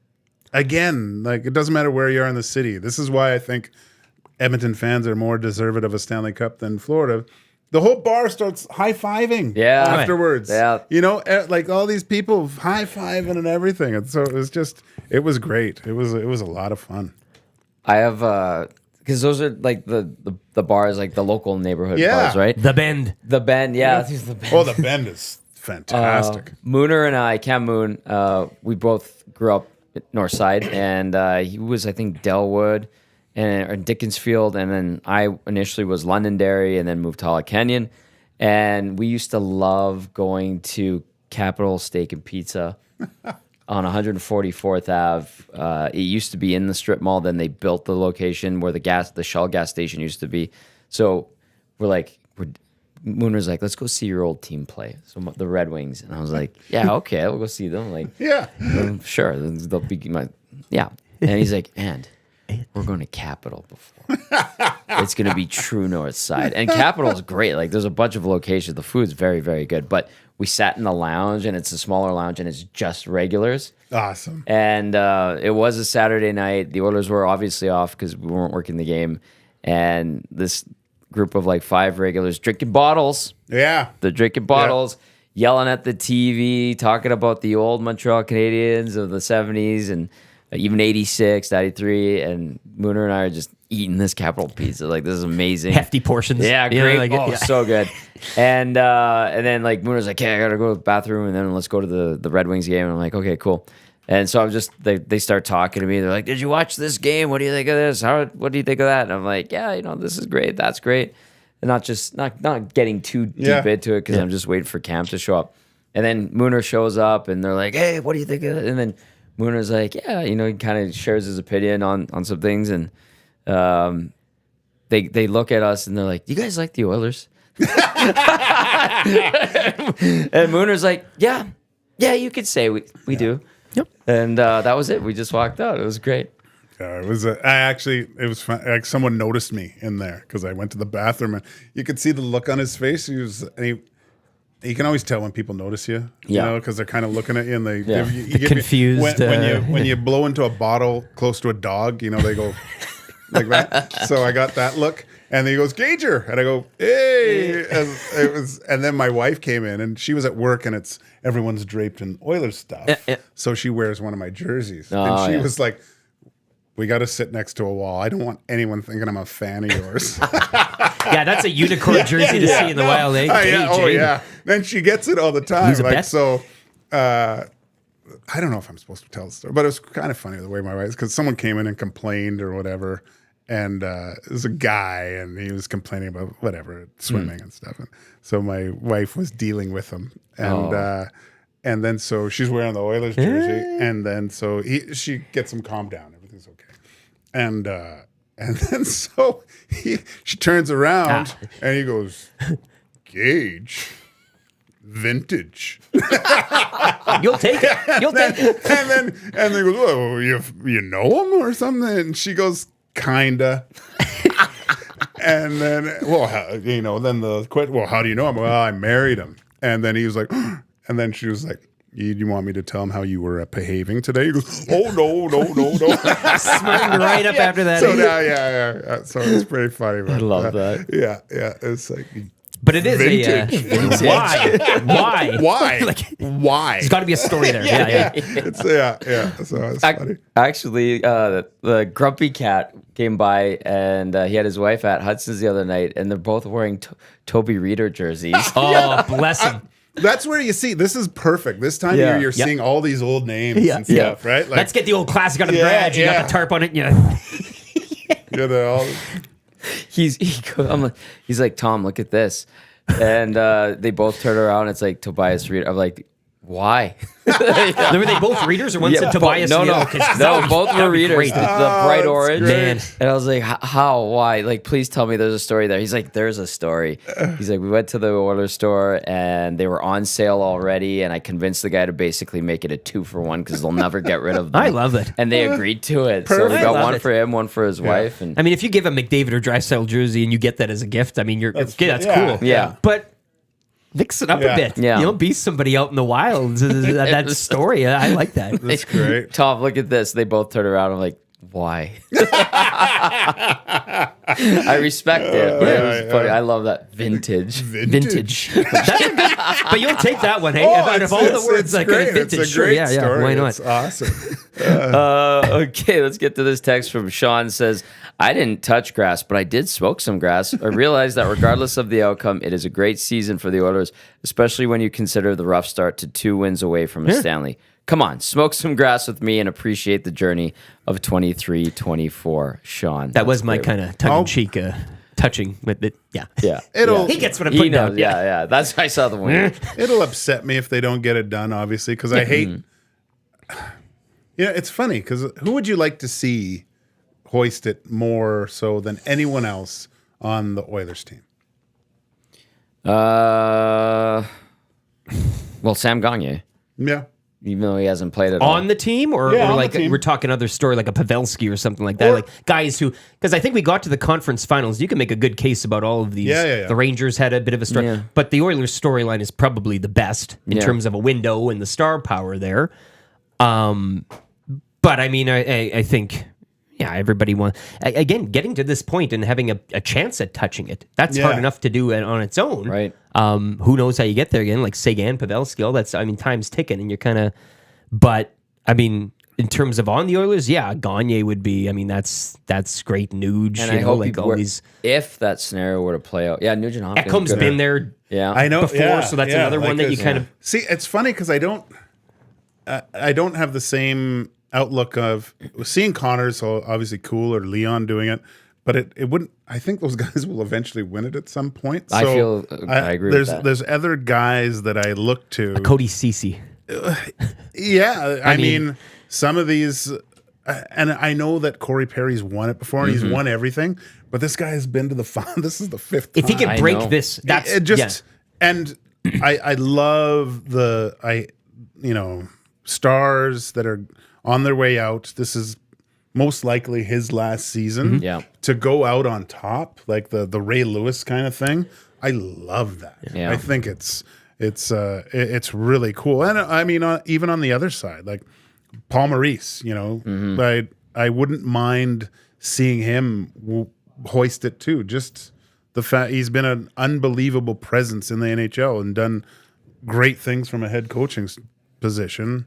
again, like it doesn't matter where you are in the city. This is why I think Edmonton fans are more deserving of a Stanley Cup than Florida. The whole bar starts high-fiving afterwards. Yeah. You know, like all these people high-fiving and everything. And so it was great. It was a lot of fun. I have because those are like the bars, like the local neighborhood Yeah. bars, right? The Bend. The Bend, yeah. The Bend. Oh, the Bend is fantastic. Mooner and I, Cam Moon, we both grew up at Northside, and he was, I think, Delwood or Dickensfield, and then I initially was Londonderry, and then moved to Hollow Canyon, and we used to love going to Capital Steak and Pizza on 144th Ave. It used to be in the strip mall, then they built the location where the Shell gas station used to be. So Mooner's like, let's go see your old team play. So the Red Wings. And I was like, yeah, okay, we'll go see them. Like, Yeah. sure. They'll be yeah. And he's like, and we're going to Capital before. It's going to be true North Side. And Capital's great. Like, there's a bunch of locations. The food's very, very good. But we sat in the lounge, and it's a smaller lounge, and it's just regulars. Awesome. And it was a Saturday night. The Oilers were obviously off because we weren't working the game. And this group of like 5 regulars drinking bottles. Yeah. They're drinking bottles, yelling at the TV, talking about the old Montreal Canadiens of the 70s and even 86, 93. And Mooner and I are just eating this Capital pizza. Like, this is amazing. Hefty portions. Yeah, You know, great. like, Oh, yeah. so good. And then like Mooner's like, "Okay, I gotta go to the bathroom, and then let's go to the Red Wings game." And I'm like, "Okay, cool." And so I'm just they start talking to me. They're like, "Did you watch this game? What do you think of this? What do you think of that?" And I'm like, "Yeah, this is great. That's great." And not getting too deep into it because I'm just waiting for Cam to show up. And then Mooner shows up, and they're like, "Hey, what do you think of it?" And then Mooner's like, "Yeah, he kind of shares his opinion on some things." And they look at us, and they're like, "You guys like the Oilers?" And Mooner's like, yeah, you could say we do. Yep. And that was it. We just walked out. It was great. It was. It was fun. Like someone noticed me in there because I went to the bathroom, and you could see the look on his face. You can always tell when people notice you. Yeah. You know, because they're kind of looking at you, and they Yeah. give you Confused, when you blow into a bottle close to a dog. You know, they go like that. So I got that look, and he goes, "Gager," and I go, "Hey!" And then my wife came in, and she was at work, and everyone's draped in Oilers stuff, so she wears one of my jerseys, and she was like, "We got to sit next to a wall. I don't want anyone thinking I'm a fan of yours." Yeah, that's a unicorn jersey to see in the wild, eh? Yeah. Then she gets it all the time. Who's the best? So, I don't know if I'm supposed to tell the story, but it was kind of funny the way my wife, because someone came in and complained or whatever, and it was a guy, and he was complaining about whatever, swimming and stuff. And so my wife was dealing with him, and then so she's wearing the Oilers jersey, and then so she gets him calmed down. Everything's okay, and then so she turns around and he goes, "Gage, vintage." You'll take it. You'll take it. And they goes, "Oh, you know him or something?" And she goes, "Kinda." And then, then the question, "Well, how do you know him?" "Well, I married him." And then he was like, and then she was like, You want me to tell him how you were behaving today?" He goes, "Oh, no." Smartened right up after that. So now, yeah. So it's pretty funny. But, I love that. Yeah. It's like, But it is vintage. Why? Why? Why? There's got to be a story there. Yeah. It's So it's funny. Actually, the Grumpy Cat came by, and he had his wife at Hudson's the other night, and they're both wearing Toby Reader jerseys. Oh, bless him. That's where you see, this is perfect. This time of year, you're seeing all these old names and stuff, right? Like, Let's get the old classic out of the garage. You got the tarp on it. Yeah. He's like, "Tom, look at this," and they both turn around. It's like Tobias Reader. I'm like, "Why?" Were they both readers, or one said Tobias? No, both were readers. Great. The bright orange. Man. And I was like, "How? Why? Like, please tell me there's a story there." He's like, "There's a story." He's like, "We went to the Oilers store and they were on sale already, and I convinced the guy to basically make it a 2-for-1 because they'll never get rid of them." I love it. And they agreed to it. So we I got love one it. for him, one for his wife. And I mean, if you give a McDavid or Drysdale jersey and you get that as a gift, I mean, that's cool. Yeah. But mix it up a bit. Yeah. Be somebody out in the wild. That story. I like that. That's great. Tom, look at this. They both turn around. I'm like, "Why?" I respect it, but it was funny. I love that vintage. Vintage. That's a good, but you'll take that one, hey? Out of all the words, like great. vintage. It's a Sure, great yeah. story. Why not? It's awesome. Okay, let's get to this text from Sean. Says, "I didn't touch grass, but I did smoke some grass. I realized that regardless of the outcome, it is a great season for the Oilers, especially when you consider the rough start to 2 wins away from a Stanley. Come on, smoke some grass with me and appreciate the journey of 23-24. Sean." That was my kind of tongue-in-cheek touching with it. Yeah. Yeah. He gets what I'm putting down. Yeah. That's I saw the one. It'll upset me if they don't get it done, obviously, because I hate. It's funny because who would you like to see hoist it more so than anyone else on the Oilers team? Well, Sam Gagner, Yeah. even though he hasn't played at all. On the team, or Yeah, on like the team. we're talking other story, like a Pavelski or something like that, like guys who, because I think we got to the conference finals. You can make a good case about all of these. Yeah. The Rangers had a bit of a story, but the Oilers storyline is probably the best in terms of a window and the star power there. But I mean, I think, everybody wants, again, getting to this point and having a chance at touching it. That's hard enough to do on its own. Right. Who knows how you get there again? Like Sagan, Pavelski, all that's, time's ticking and you're kind of, but I mean, in terms of on the Oilers, Gagner would be, that's great. Nuge, And I hope like all these. If that scenario were to play out. Yeah, Nugent Hopkins. Ekholm's been there I know before, so that's another one that you kind of. See, it's funny because I don't have the same outlook of seeing Connors, so obviously cool, or Leon doing it, but it wouldn't. I think those guys will eventually win it at some point. So I agree there's with that. There's other guys that I look to. Cody Ceci. Yeah, I mean some of these, and I know that Corey Perry's won it before and he's won everything, but this guy has been to the final. This is the 5th time. If he can I break know. this, that's It just and I love stars that are on their way out. This is most likely his last season. Yeah. To go out on top, like the Ray Lewis kind of thing. I love that. Yeah. I think it's really cool. And I mean, even on the other side, like Paul Maurice, I wouldn't mind seeing him hoist it too. Just the fact he's been an unbelievable presence in the NHL and done great things from a head coaching position.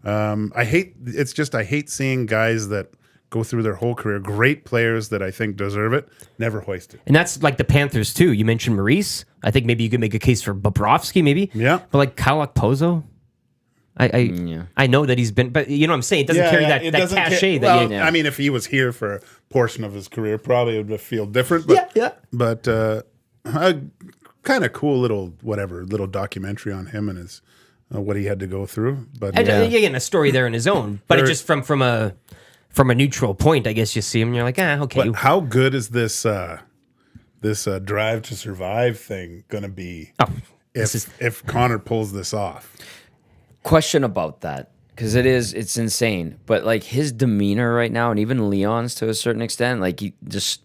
I hate seeing guys that go through their whole career, great players that I think deserve it, never hoist it. And that's like the Panthers too. You mentioned Maurice. I think maybe you could make a case for Bobrovsky, maybe. Yeah. But like Kyle Okposo, I know that he's been, but you know what I'm saying? It doesn't carry that cachet. I mean, if he was here for a portion of his career, probably it would feel different. But, But a kind of cool little documentary on him and his what he had to go through. But again, a story there in his own. But it just from a neutral point, I guess you see him and you're like, okay. But how good is this Drive to Survive thing going to be if Connor pulls this off? Question about that, because it's insane. But like his demeanor right now, and even Leon's to a certain extent, like he just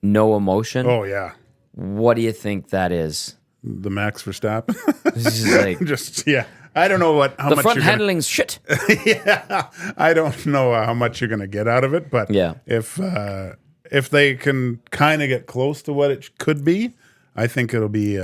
no emotion. Oh yeah. What do you think that is? The Max Verstappen? This is like I don't know how the much front handling's shit. Yeah, I don't know how much you're going to get out of it, but if they can kind of get close to what it could be, I think it'll be.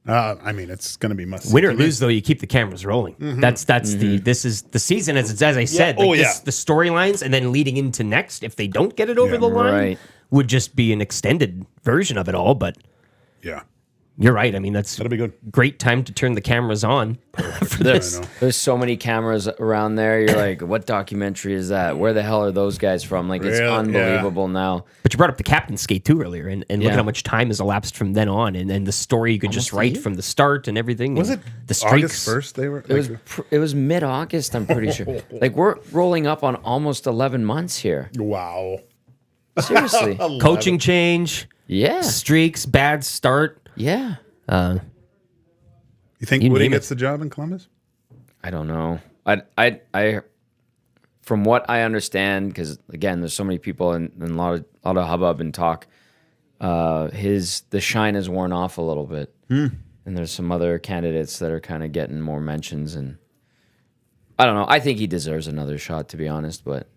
It's going to be must. Win or lose, though, you keep the cameras rolling. Mm-hmm. That's this is the season as I said. the storylines and then leading into next. If they don't get it over the line, would just be an extended version of it all. But yeah. You're right. I mean, that'll be good. Great time to turn the cameras on for this. There's so many cameras around there. You're like, what documentary is that? Where the hell are those guys from? Like, it's unbelievable now. But you brought up the captain's skate too earlier, and look at how much time has elapsed from then on, and then the story you could just write from the start and everything. Was and it the streaks? August 1st? They were. It was mid-August. I'm pretty sure. Like we're rolling up on almost 11 months here. Wow. Seriously. Coaching change. Yeah. Streaks. Bad start. Yeah. You think Woody gets the job in Columbus? I don't know. I from what I understand, because again, there's so many people and a lot of hubbub and talk. The shine has worn off a little bit, and there's some other candidates that are kind of getting more mentions. And I don't know. I think he deserves another shot, to be honest. But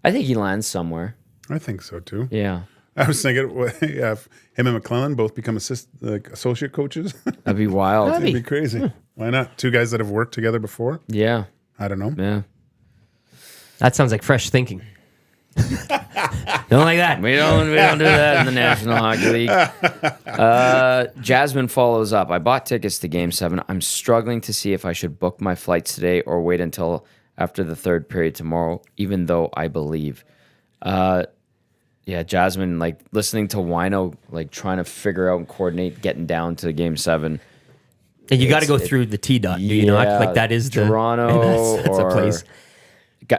I think he lands somewhere. I think so too. Yeah. I was thinking, if him and McClellan both become associate coaches. That'd be wild. That'd be crazy. Why not? Two guys that have worked together before. Yeah. I don't know. Yeah. That sounds like fresh thinking. Don't like that. We don't do that in the National Hockey League. Jasmine follows up. I bought tickets to Game 7. I'm struggling to see if I should book my flights today or wait until after the third period tomorrow, even though I believe. Yeah, Jasmine, like listening to Wino, like trying to figure out and coordinate getting down to Game 7. And you got to go through the T-dot, do you not? Like that is Toronto that's a place.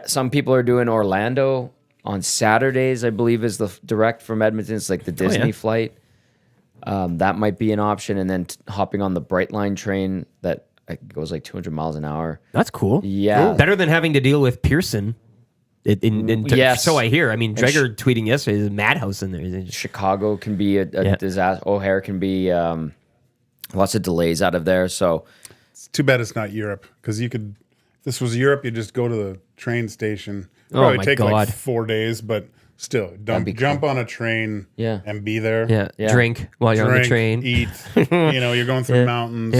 Some people are doing Orlando on Saturdays, I believe, is the direct from Edmonton. It's like the Disney flight. That might be an option. And then hopping on the Brightline train that goes like 200 miles an hour. That's cool. Yeah. Cool. Better than having to deal with Pearson. Yes. So I hear. I mean, Dreger tweeting yesterday, there's a madhouse in there. Chicago can be a disaster. O'Hare can be lots of delays out of there. So it's too bad it's not Europe, because if this was Europe, you just go to the train station. Probably take like 4 days, but still, jump on a train and be there. Yeah. Drink while you're on the train. Eat. You're going through mountains.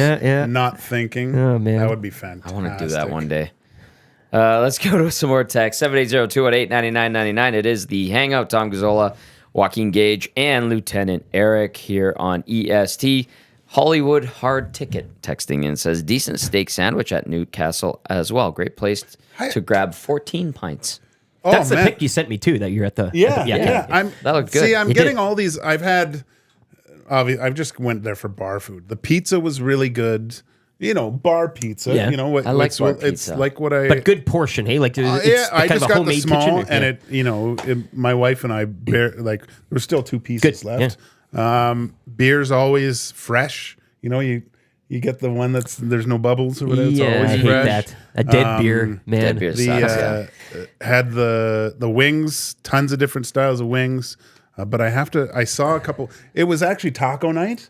Not thinking. Oh, man. That would be fantastic. I want to do that one day. Let's go to some more text. 780-218-9999. It is the Hangout. Tom Gazzola, Joaquin Gage, and Lieutenant Eric here on EST. Hollywood Hard Ticket texting in says, decent steak sandwich at Newcastle as well. Great place to grab 14 pints. Oh, that's the pic you sent me too, that you're at the... Yeah. That looked good. See, I'm getting all these... I've just went there for bar food. The pizza was really good. Bar pizza. Yeah. I like bar pizza. It's like what I... But good portion, hey? Like, it's I just got the small, kitchen. and my wife and I, there were still 2 pieces left. Yeah. Beer's always fresh. You You get the one there's no bubbles or whatever. It's Yeah, always I hate fresh. that. A dead beer, man. Dead beer sucks, Had the wings, tons of different styles of wings. But I saw a couple. It was actually taco night,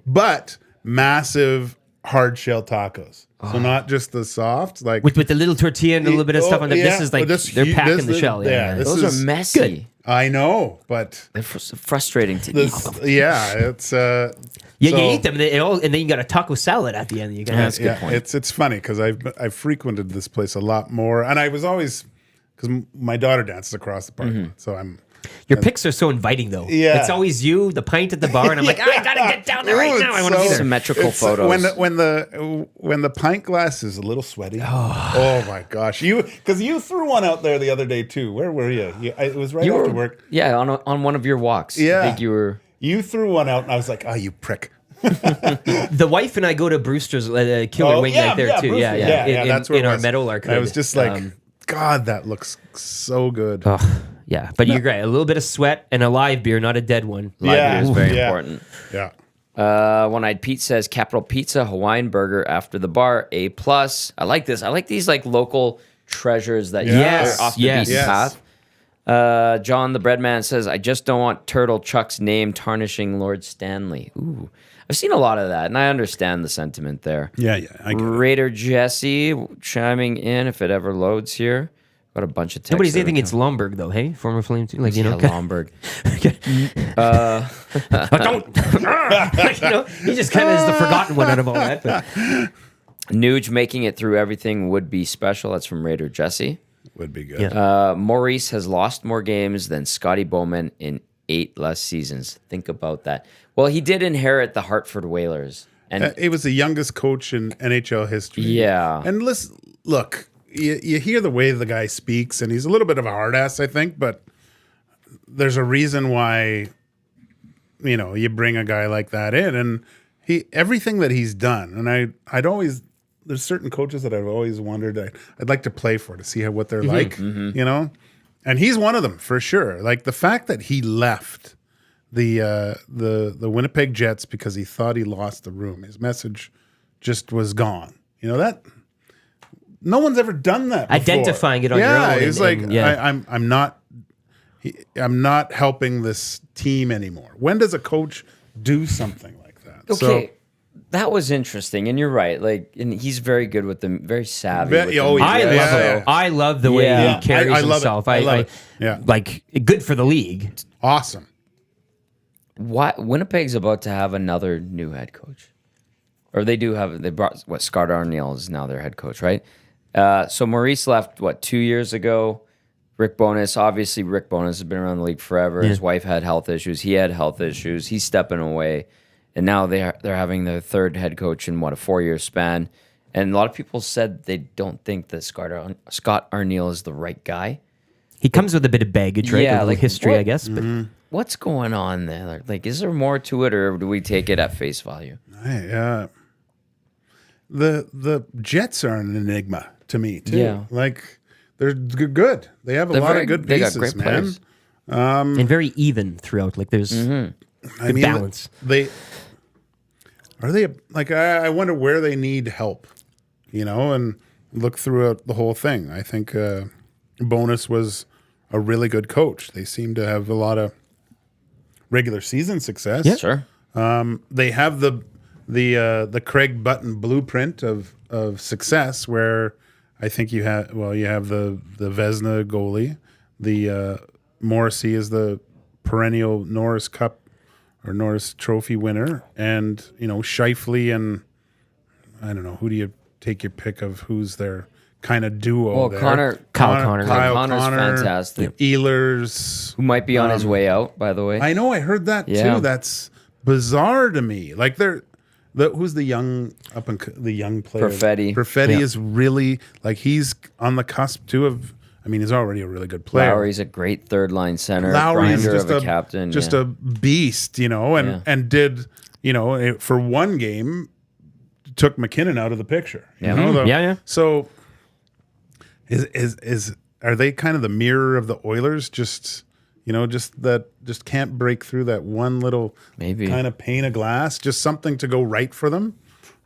but massive hard shell tacos. So not just the soft, like With the little tortilla and a little bit of stuff on there. This is like they're packing the shell. Those are messy. Good. I know, but They're frustrating to eat. it's Yeah, so- you eat them, and then you got a taco salad at the end. You got That's a good point. It's funny because I've frequented this place a lot more, and I was always because my daughter dances across the parking lot, so I'm. Your picks are so inviting, though. Yeah. It's always you, the pint at the bar, and I'm like, I gotta get down there right now. I want to be there. Symmetrical photos. When the pint glass is a little sweaty. Oh my gosh! Because you threw one out there the other day too. Where were you? It was right after work. Yeah, on one of your walks. Yeah. I think you were. You threw one out, and I was like, "Oh, you prick!" The wife and I go to Brewster's Killer Wing night there too. Brewster. In, that's where in it our was. Meadowlark. And I was just like, God, that looks so good. Yeah, but you're right. A little bit of sweat and a live beer, not a dead one. Live Yeah. beer is very Yeah. important. Yeah. One-Eyed Pete says Capital Pizza Hawaiian Burger after the bar A+. I like this. I like these like local treasures that Yes. are off the Yes. beaten Yes. path. John the Breadman says I just don't want Turtle Chuck's name tarnishing Lord Stanley. Ooh, I've seen a lot of that, and I understand the sentiment there. Yeah. I get it. Raider Jesse chiming in if it ever loads here. Got a bunch of texts. Nobody's that anything are against Lomberg, though, hey? Former Flames team. Like, you know. coming. Lomberg. Don't. You know, he just kind of is the forgotten one out of all that. But Nuge making it through everything would be special. That's from Raider Jesse. Would be good. Yeah. Maurice has lost more games than Scotty Bowman in 8 less seasons. Think about that. Well, he did inherit the Hartford Whalers. And He was the youngest coach in NHL history. Yeah. And listen, look, you hear the way the guy speaks, and he's a little bit of a hard ass, I think, but there's a reason why, you bring a guy like that in, and everything that he's done, and I'd always, there's certain coaches that I've always wondered I'd like to play for to see what they're like, and he's one of them for sure. Like the fact that he left the Winnipeg Jets because he thought he lost the room, his message just was gone. That. No one's ever done that before. Identifying it on your own. Yeah, he's like, yeah. I'm not helping this team anymore. When does a coach do something like that? okay, that was interesting, and you're right. Like, and he's very good with them, very savvy. With them. I love the way Yeah. he carries I love himself. it. I love it. Yeah. Like, good for the league. Awesome. Winnipeg's about to have another new head coach, or they brought Scott Arniel is now their head coach, right? So Maurice left 2 years ago. Rick Bowness has been around the league forever. Yeah. His wife had health issues. He had health issues. He's stepping away, and now they're having their third head coach in a 4-year span. And a lot of people said they don't think that Scott Arniel is the right guy. He comes with a bit of baggage, right? Yeah, a little like, history, what- I guess. But What's going on there? Like, is there more to it, or do we take it at face value? The Jets are an enigma to me too. Yeah. Like they're good. They have a lot of good They got pieces, great man. players. and very even throughout. Like, there's good balance. They like I wonder where they need help, and look throughout the whole thing. I think Bonus was a really good coach. They seem to have a lot of regular season success. Yeah. Sure. They have the Craig Button blueprint of success, where I think you have the Vezina goalie, the Morrissey is the perennial Norris Cup or Norris Trophy winner, and Scheifele and I don't know, who do you take your pick of who's their kind of duo Well, there? Kyle Connor. Kyle Connor's Connor, fantastic. Ehlers. Who might be on his way out, by the way. I know, I heard that Yeah. too. That's bizarre to me. Like who's the young player? Perfetti. Perfetti Yeah. is really like he's on the cusp too of. I mean, he's already a really good player. Lowry's a great third line center. Lowry is grinder just of a captain. just yeah. a beast, and Yeah. did for one game took McKinnon out of the picture. Yeah. Yeah. So are they kind of the mirror of the Oilers? Just can't break through that one little Maybe. kind of pane of glass. Just something to go right for them.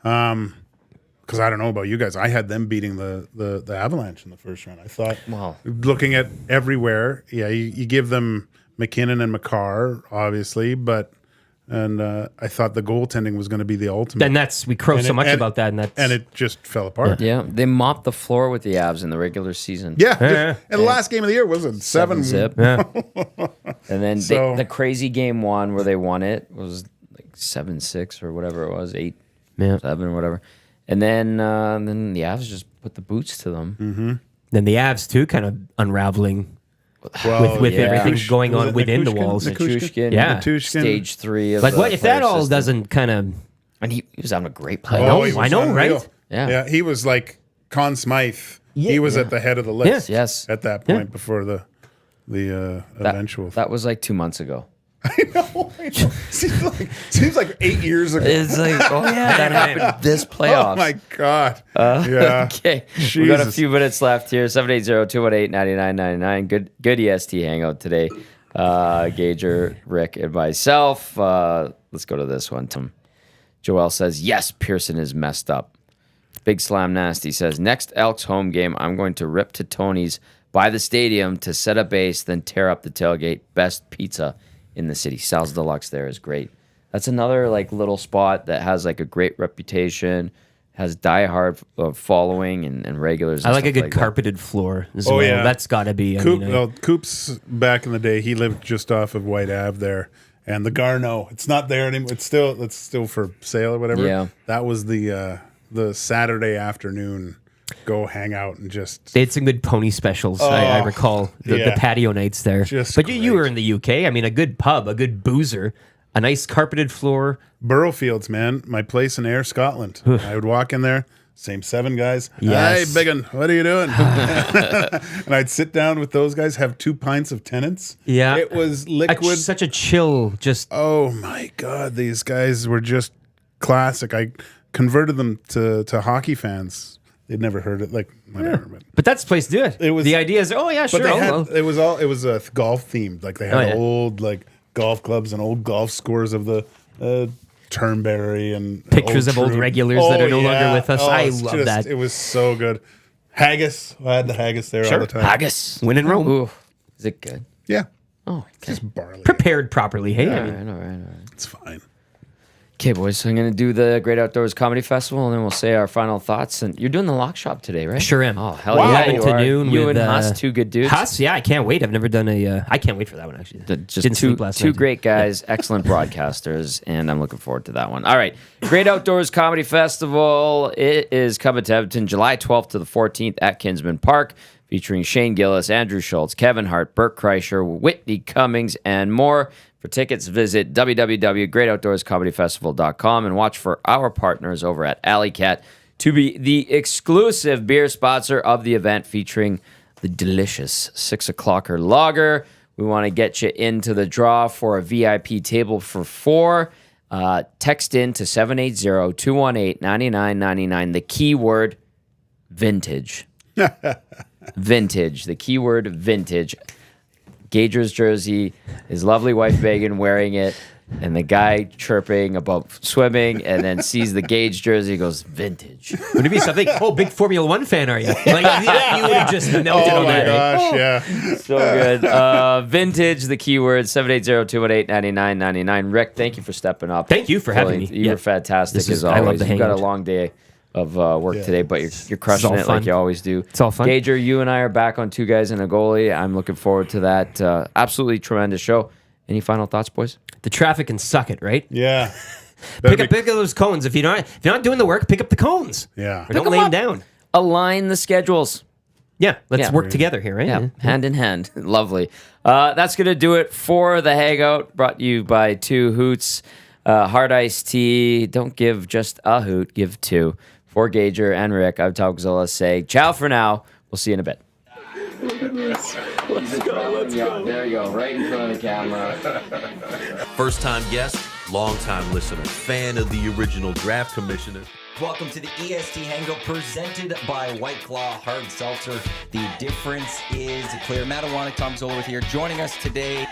Because I don't know about you guys, I had them beating the Avalanche in the first round. I thought, Wow. looking at everywhere, you give them McKinnon and McCarr, obviously, and I thought the goaltending was going to be the ultimate. And we crow so much about that, and it just fell apart. Yeah, they mopped the floor with the Avs in the regular season. Yeah, and the last game of the year was a 7-zip. Yeah. And then the crazy game one where they won it was like 7-6 or whatever it was, 8-7 or whatever. And then the Avs just put the boots to them. Mm-hmm. Then the Avs too, kind of unraveling with everything going on within the walls. Nichushkin, stage 3 of what if that all doesn't kind of? And he was having a great play. I know, right? Yeah, he was like Conn Smythe. He was at the head of the list. Yes, at that point before the eventual. That was like 2 months ago. I know. Seems like 8 years ago. It's like, that happened this playoffs. Oh my God. Yeah. Okay. Jesus. We got a few minutes left here. 780-218-9999. Good EST Hangout today. Gager, Rick, and myself. Let's go to this one. Joel says, yes, Pearson is messed up. Big Slam Nasty says, next Elks home game, I'm going to rip to Tony's by the stadium to set up base, then tear up the tailgate. Best pizza in the city. Sal's Deluxe there is great. That's another like little spot that has like a great reputation, has diehard following and regulars. I like a good carpeted floor as well. Yeah, that's got to be. Coop's back in the day. He lived just off of White Ave there, and the Garneau. It's not there anymore. It's still for sale or whatever. Yeah, that They had some good pony specials. I recall the patio nights there. But you were in the UK. I mean, a good pub, a good boozer, a nice carpeted floor. Burrowfields, man, my place in Ayr, Scotland. I would walk in there, same 7 guys. Yes. Hey, biggin, what are you doing? And I'd sit down with those guys, have 2 pints of Tennent's. Yeah, it was liquid. Such a chill. Just oh my God, these guys were just classic. I converted them to hockey fans. They'd never heard it, like whatever. But that's the place to do it. It was the idea is, sure. It was golf themed. Like they had old like golf clubs and old golf scores of the Turnberry and pictures of old regulars that are no longer with us. I love that. It was so good. Haggis, I had the haggis there all the time. Haggis, win in Rome. Ooh, is it good? Yeah. Oh, okay. Just barley. Prepared properly. Hey, all right. It's fine. Okay, boys, so I'm going to do the Great Outdoors Comedy Festival, and then we'll say our final thoughts. And you're doing the Lock Shop today, right? Sure am. Oh, hell yeah. You with and Huss, 2 good dudes. Huss, yeah, I can't wait. I've never done I can't wait for that one, actually. Just two great guys, excellent broadcasters, and I'm looking forward to that one. All right, Great Outdoors Comedy Festival. It is coming to Edmonton July 12th to the 14th at Kinsman Park, featuring Shane Gillis, Andrew Schultz, Kevin Hart, Burt Kreischer, Whitney Cummings, and more. For tickets, visit www.greatoutdoorscomedyfestival.com and watch for our partners over at Alley Cat to be the exclusive beer sponsor of the event, featuring the delicious 6 o'clocker lager. We want to get you into the draw for a VIP table for 4. Text in to 780-218-9999, the keyword vintage. Vintage, the keyword vintage. Gager's jersey, his lovely wife Megan wearing it, and the guy chirping about swimming, and then sees the Gage jersey, goes, vintage. Would it be something? Oh, big Formula One fan, are you? Like, you would have just melted on that. Oh my gosh, yeah. So good. Vintage, the keyword, 780-218-9999. Rick, thank you for stepping up. Thank you for having me. You were fantastic as always. I love the You've got a hangout. long day of work today, but you're crushing it like you always do. It's all fun. Gager, you and I are back on 2 Guys and a Goalie. I'm looking forward to that. Absolutely tremendous show. Any final thoughts, boys? The traffic can suck it, right? Yeah. Pick up those cones. If you're not doing the work, pick up the cones. Yeah. Or don't lay them down. Align the schedules. Yeah, let's work together here, right? Yeah, hand in hand. Lovely. That's going to do it for the Hangout, brought to you by 2 Hoots. Hard iced tea. Don't give just a hoot, give 2. For Gager and Rick, I'm Tom Gazzola saying ciao for now. We'll see you in a bit. Let's go. There you go, right in front of the camera. First-time guest, long-time listener, fan of the original draft commissioner. Welcome to the EST Hangout presented by White Claw Hard Seltzer. The difference is clear. Matt Iwanek, Tom Gazzola with here. Joining us today,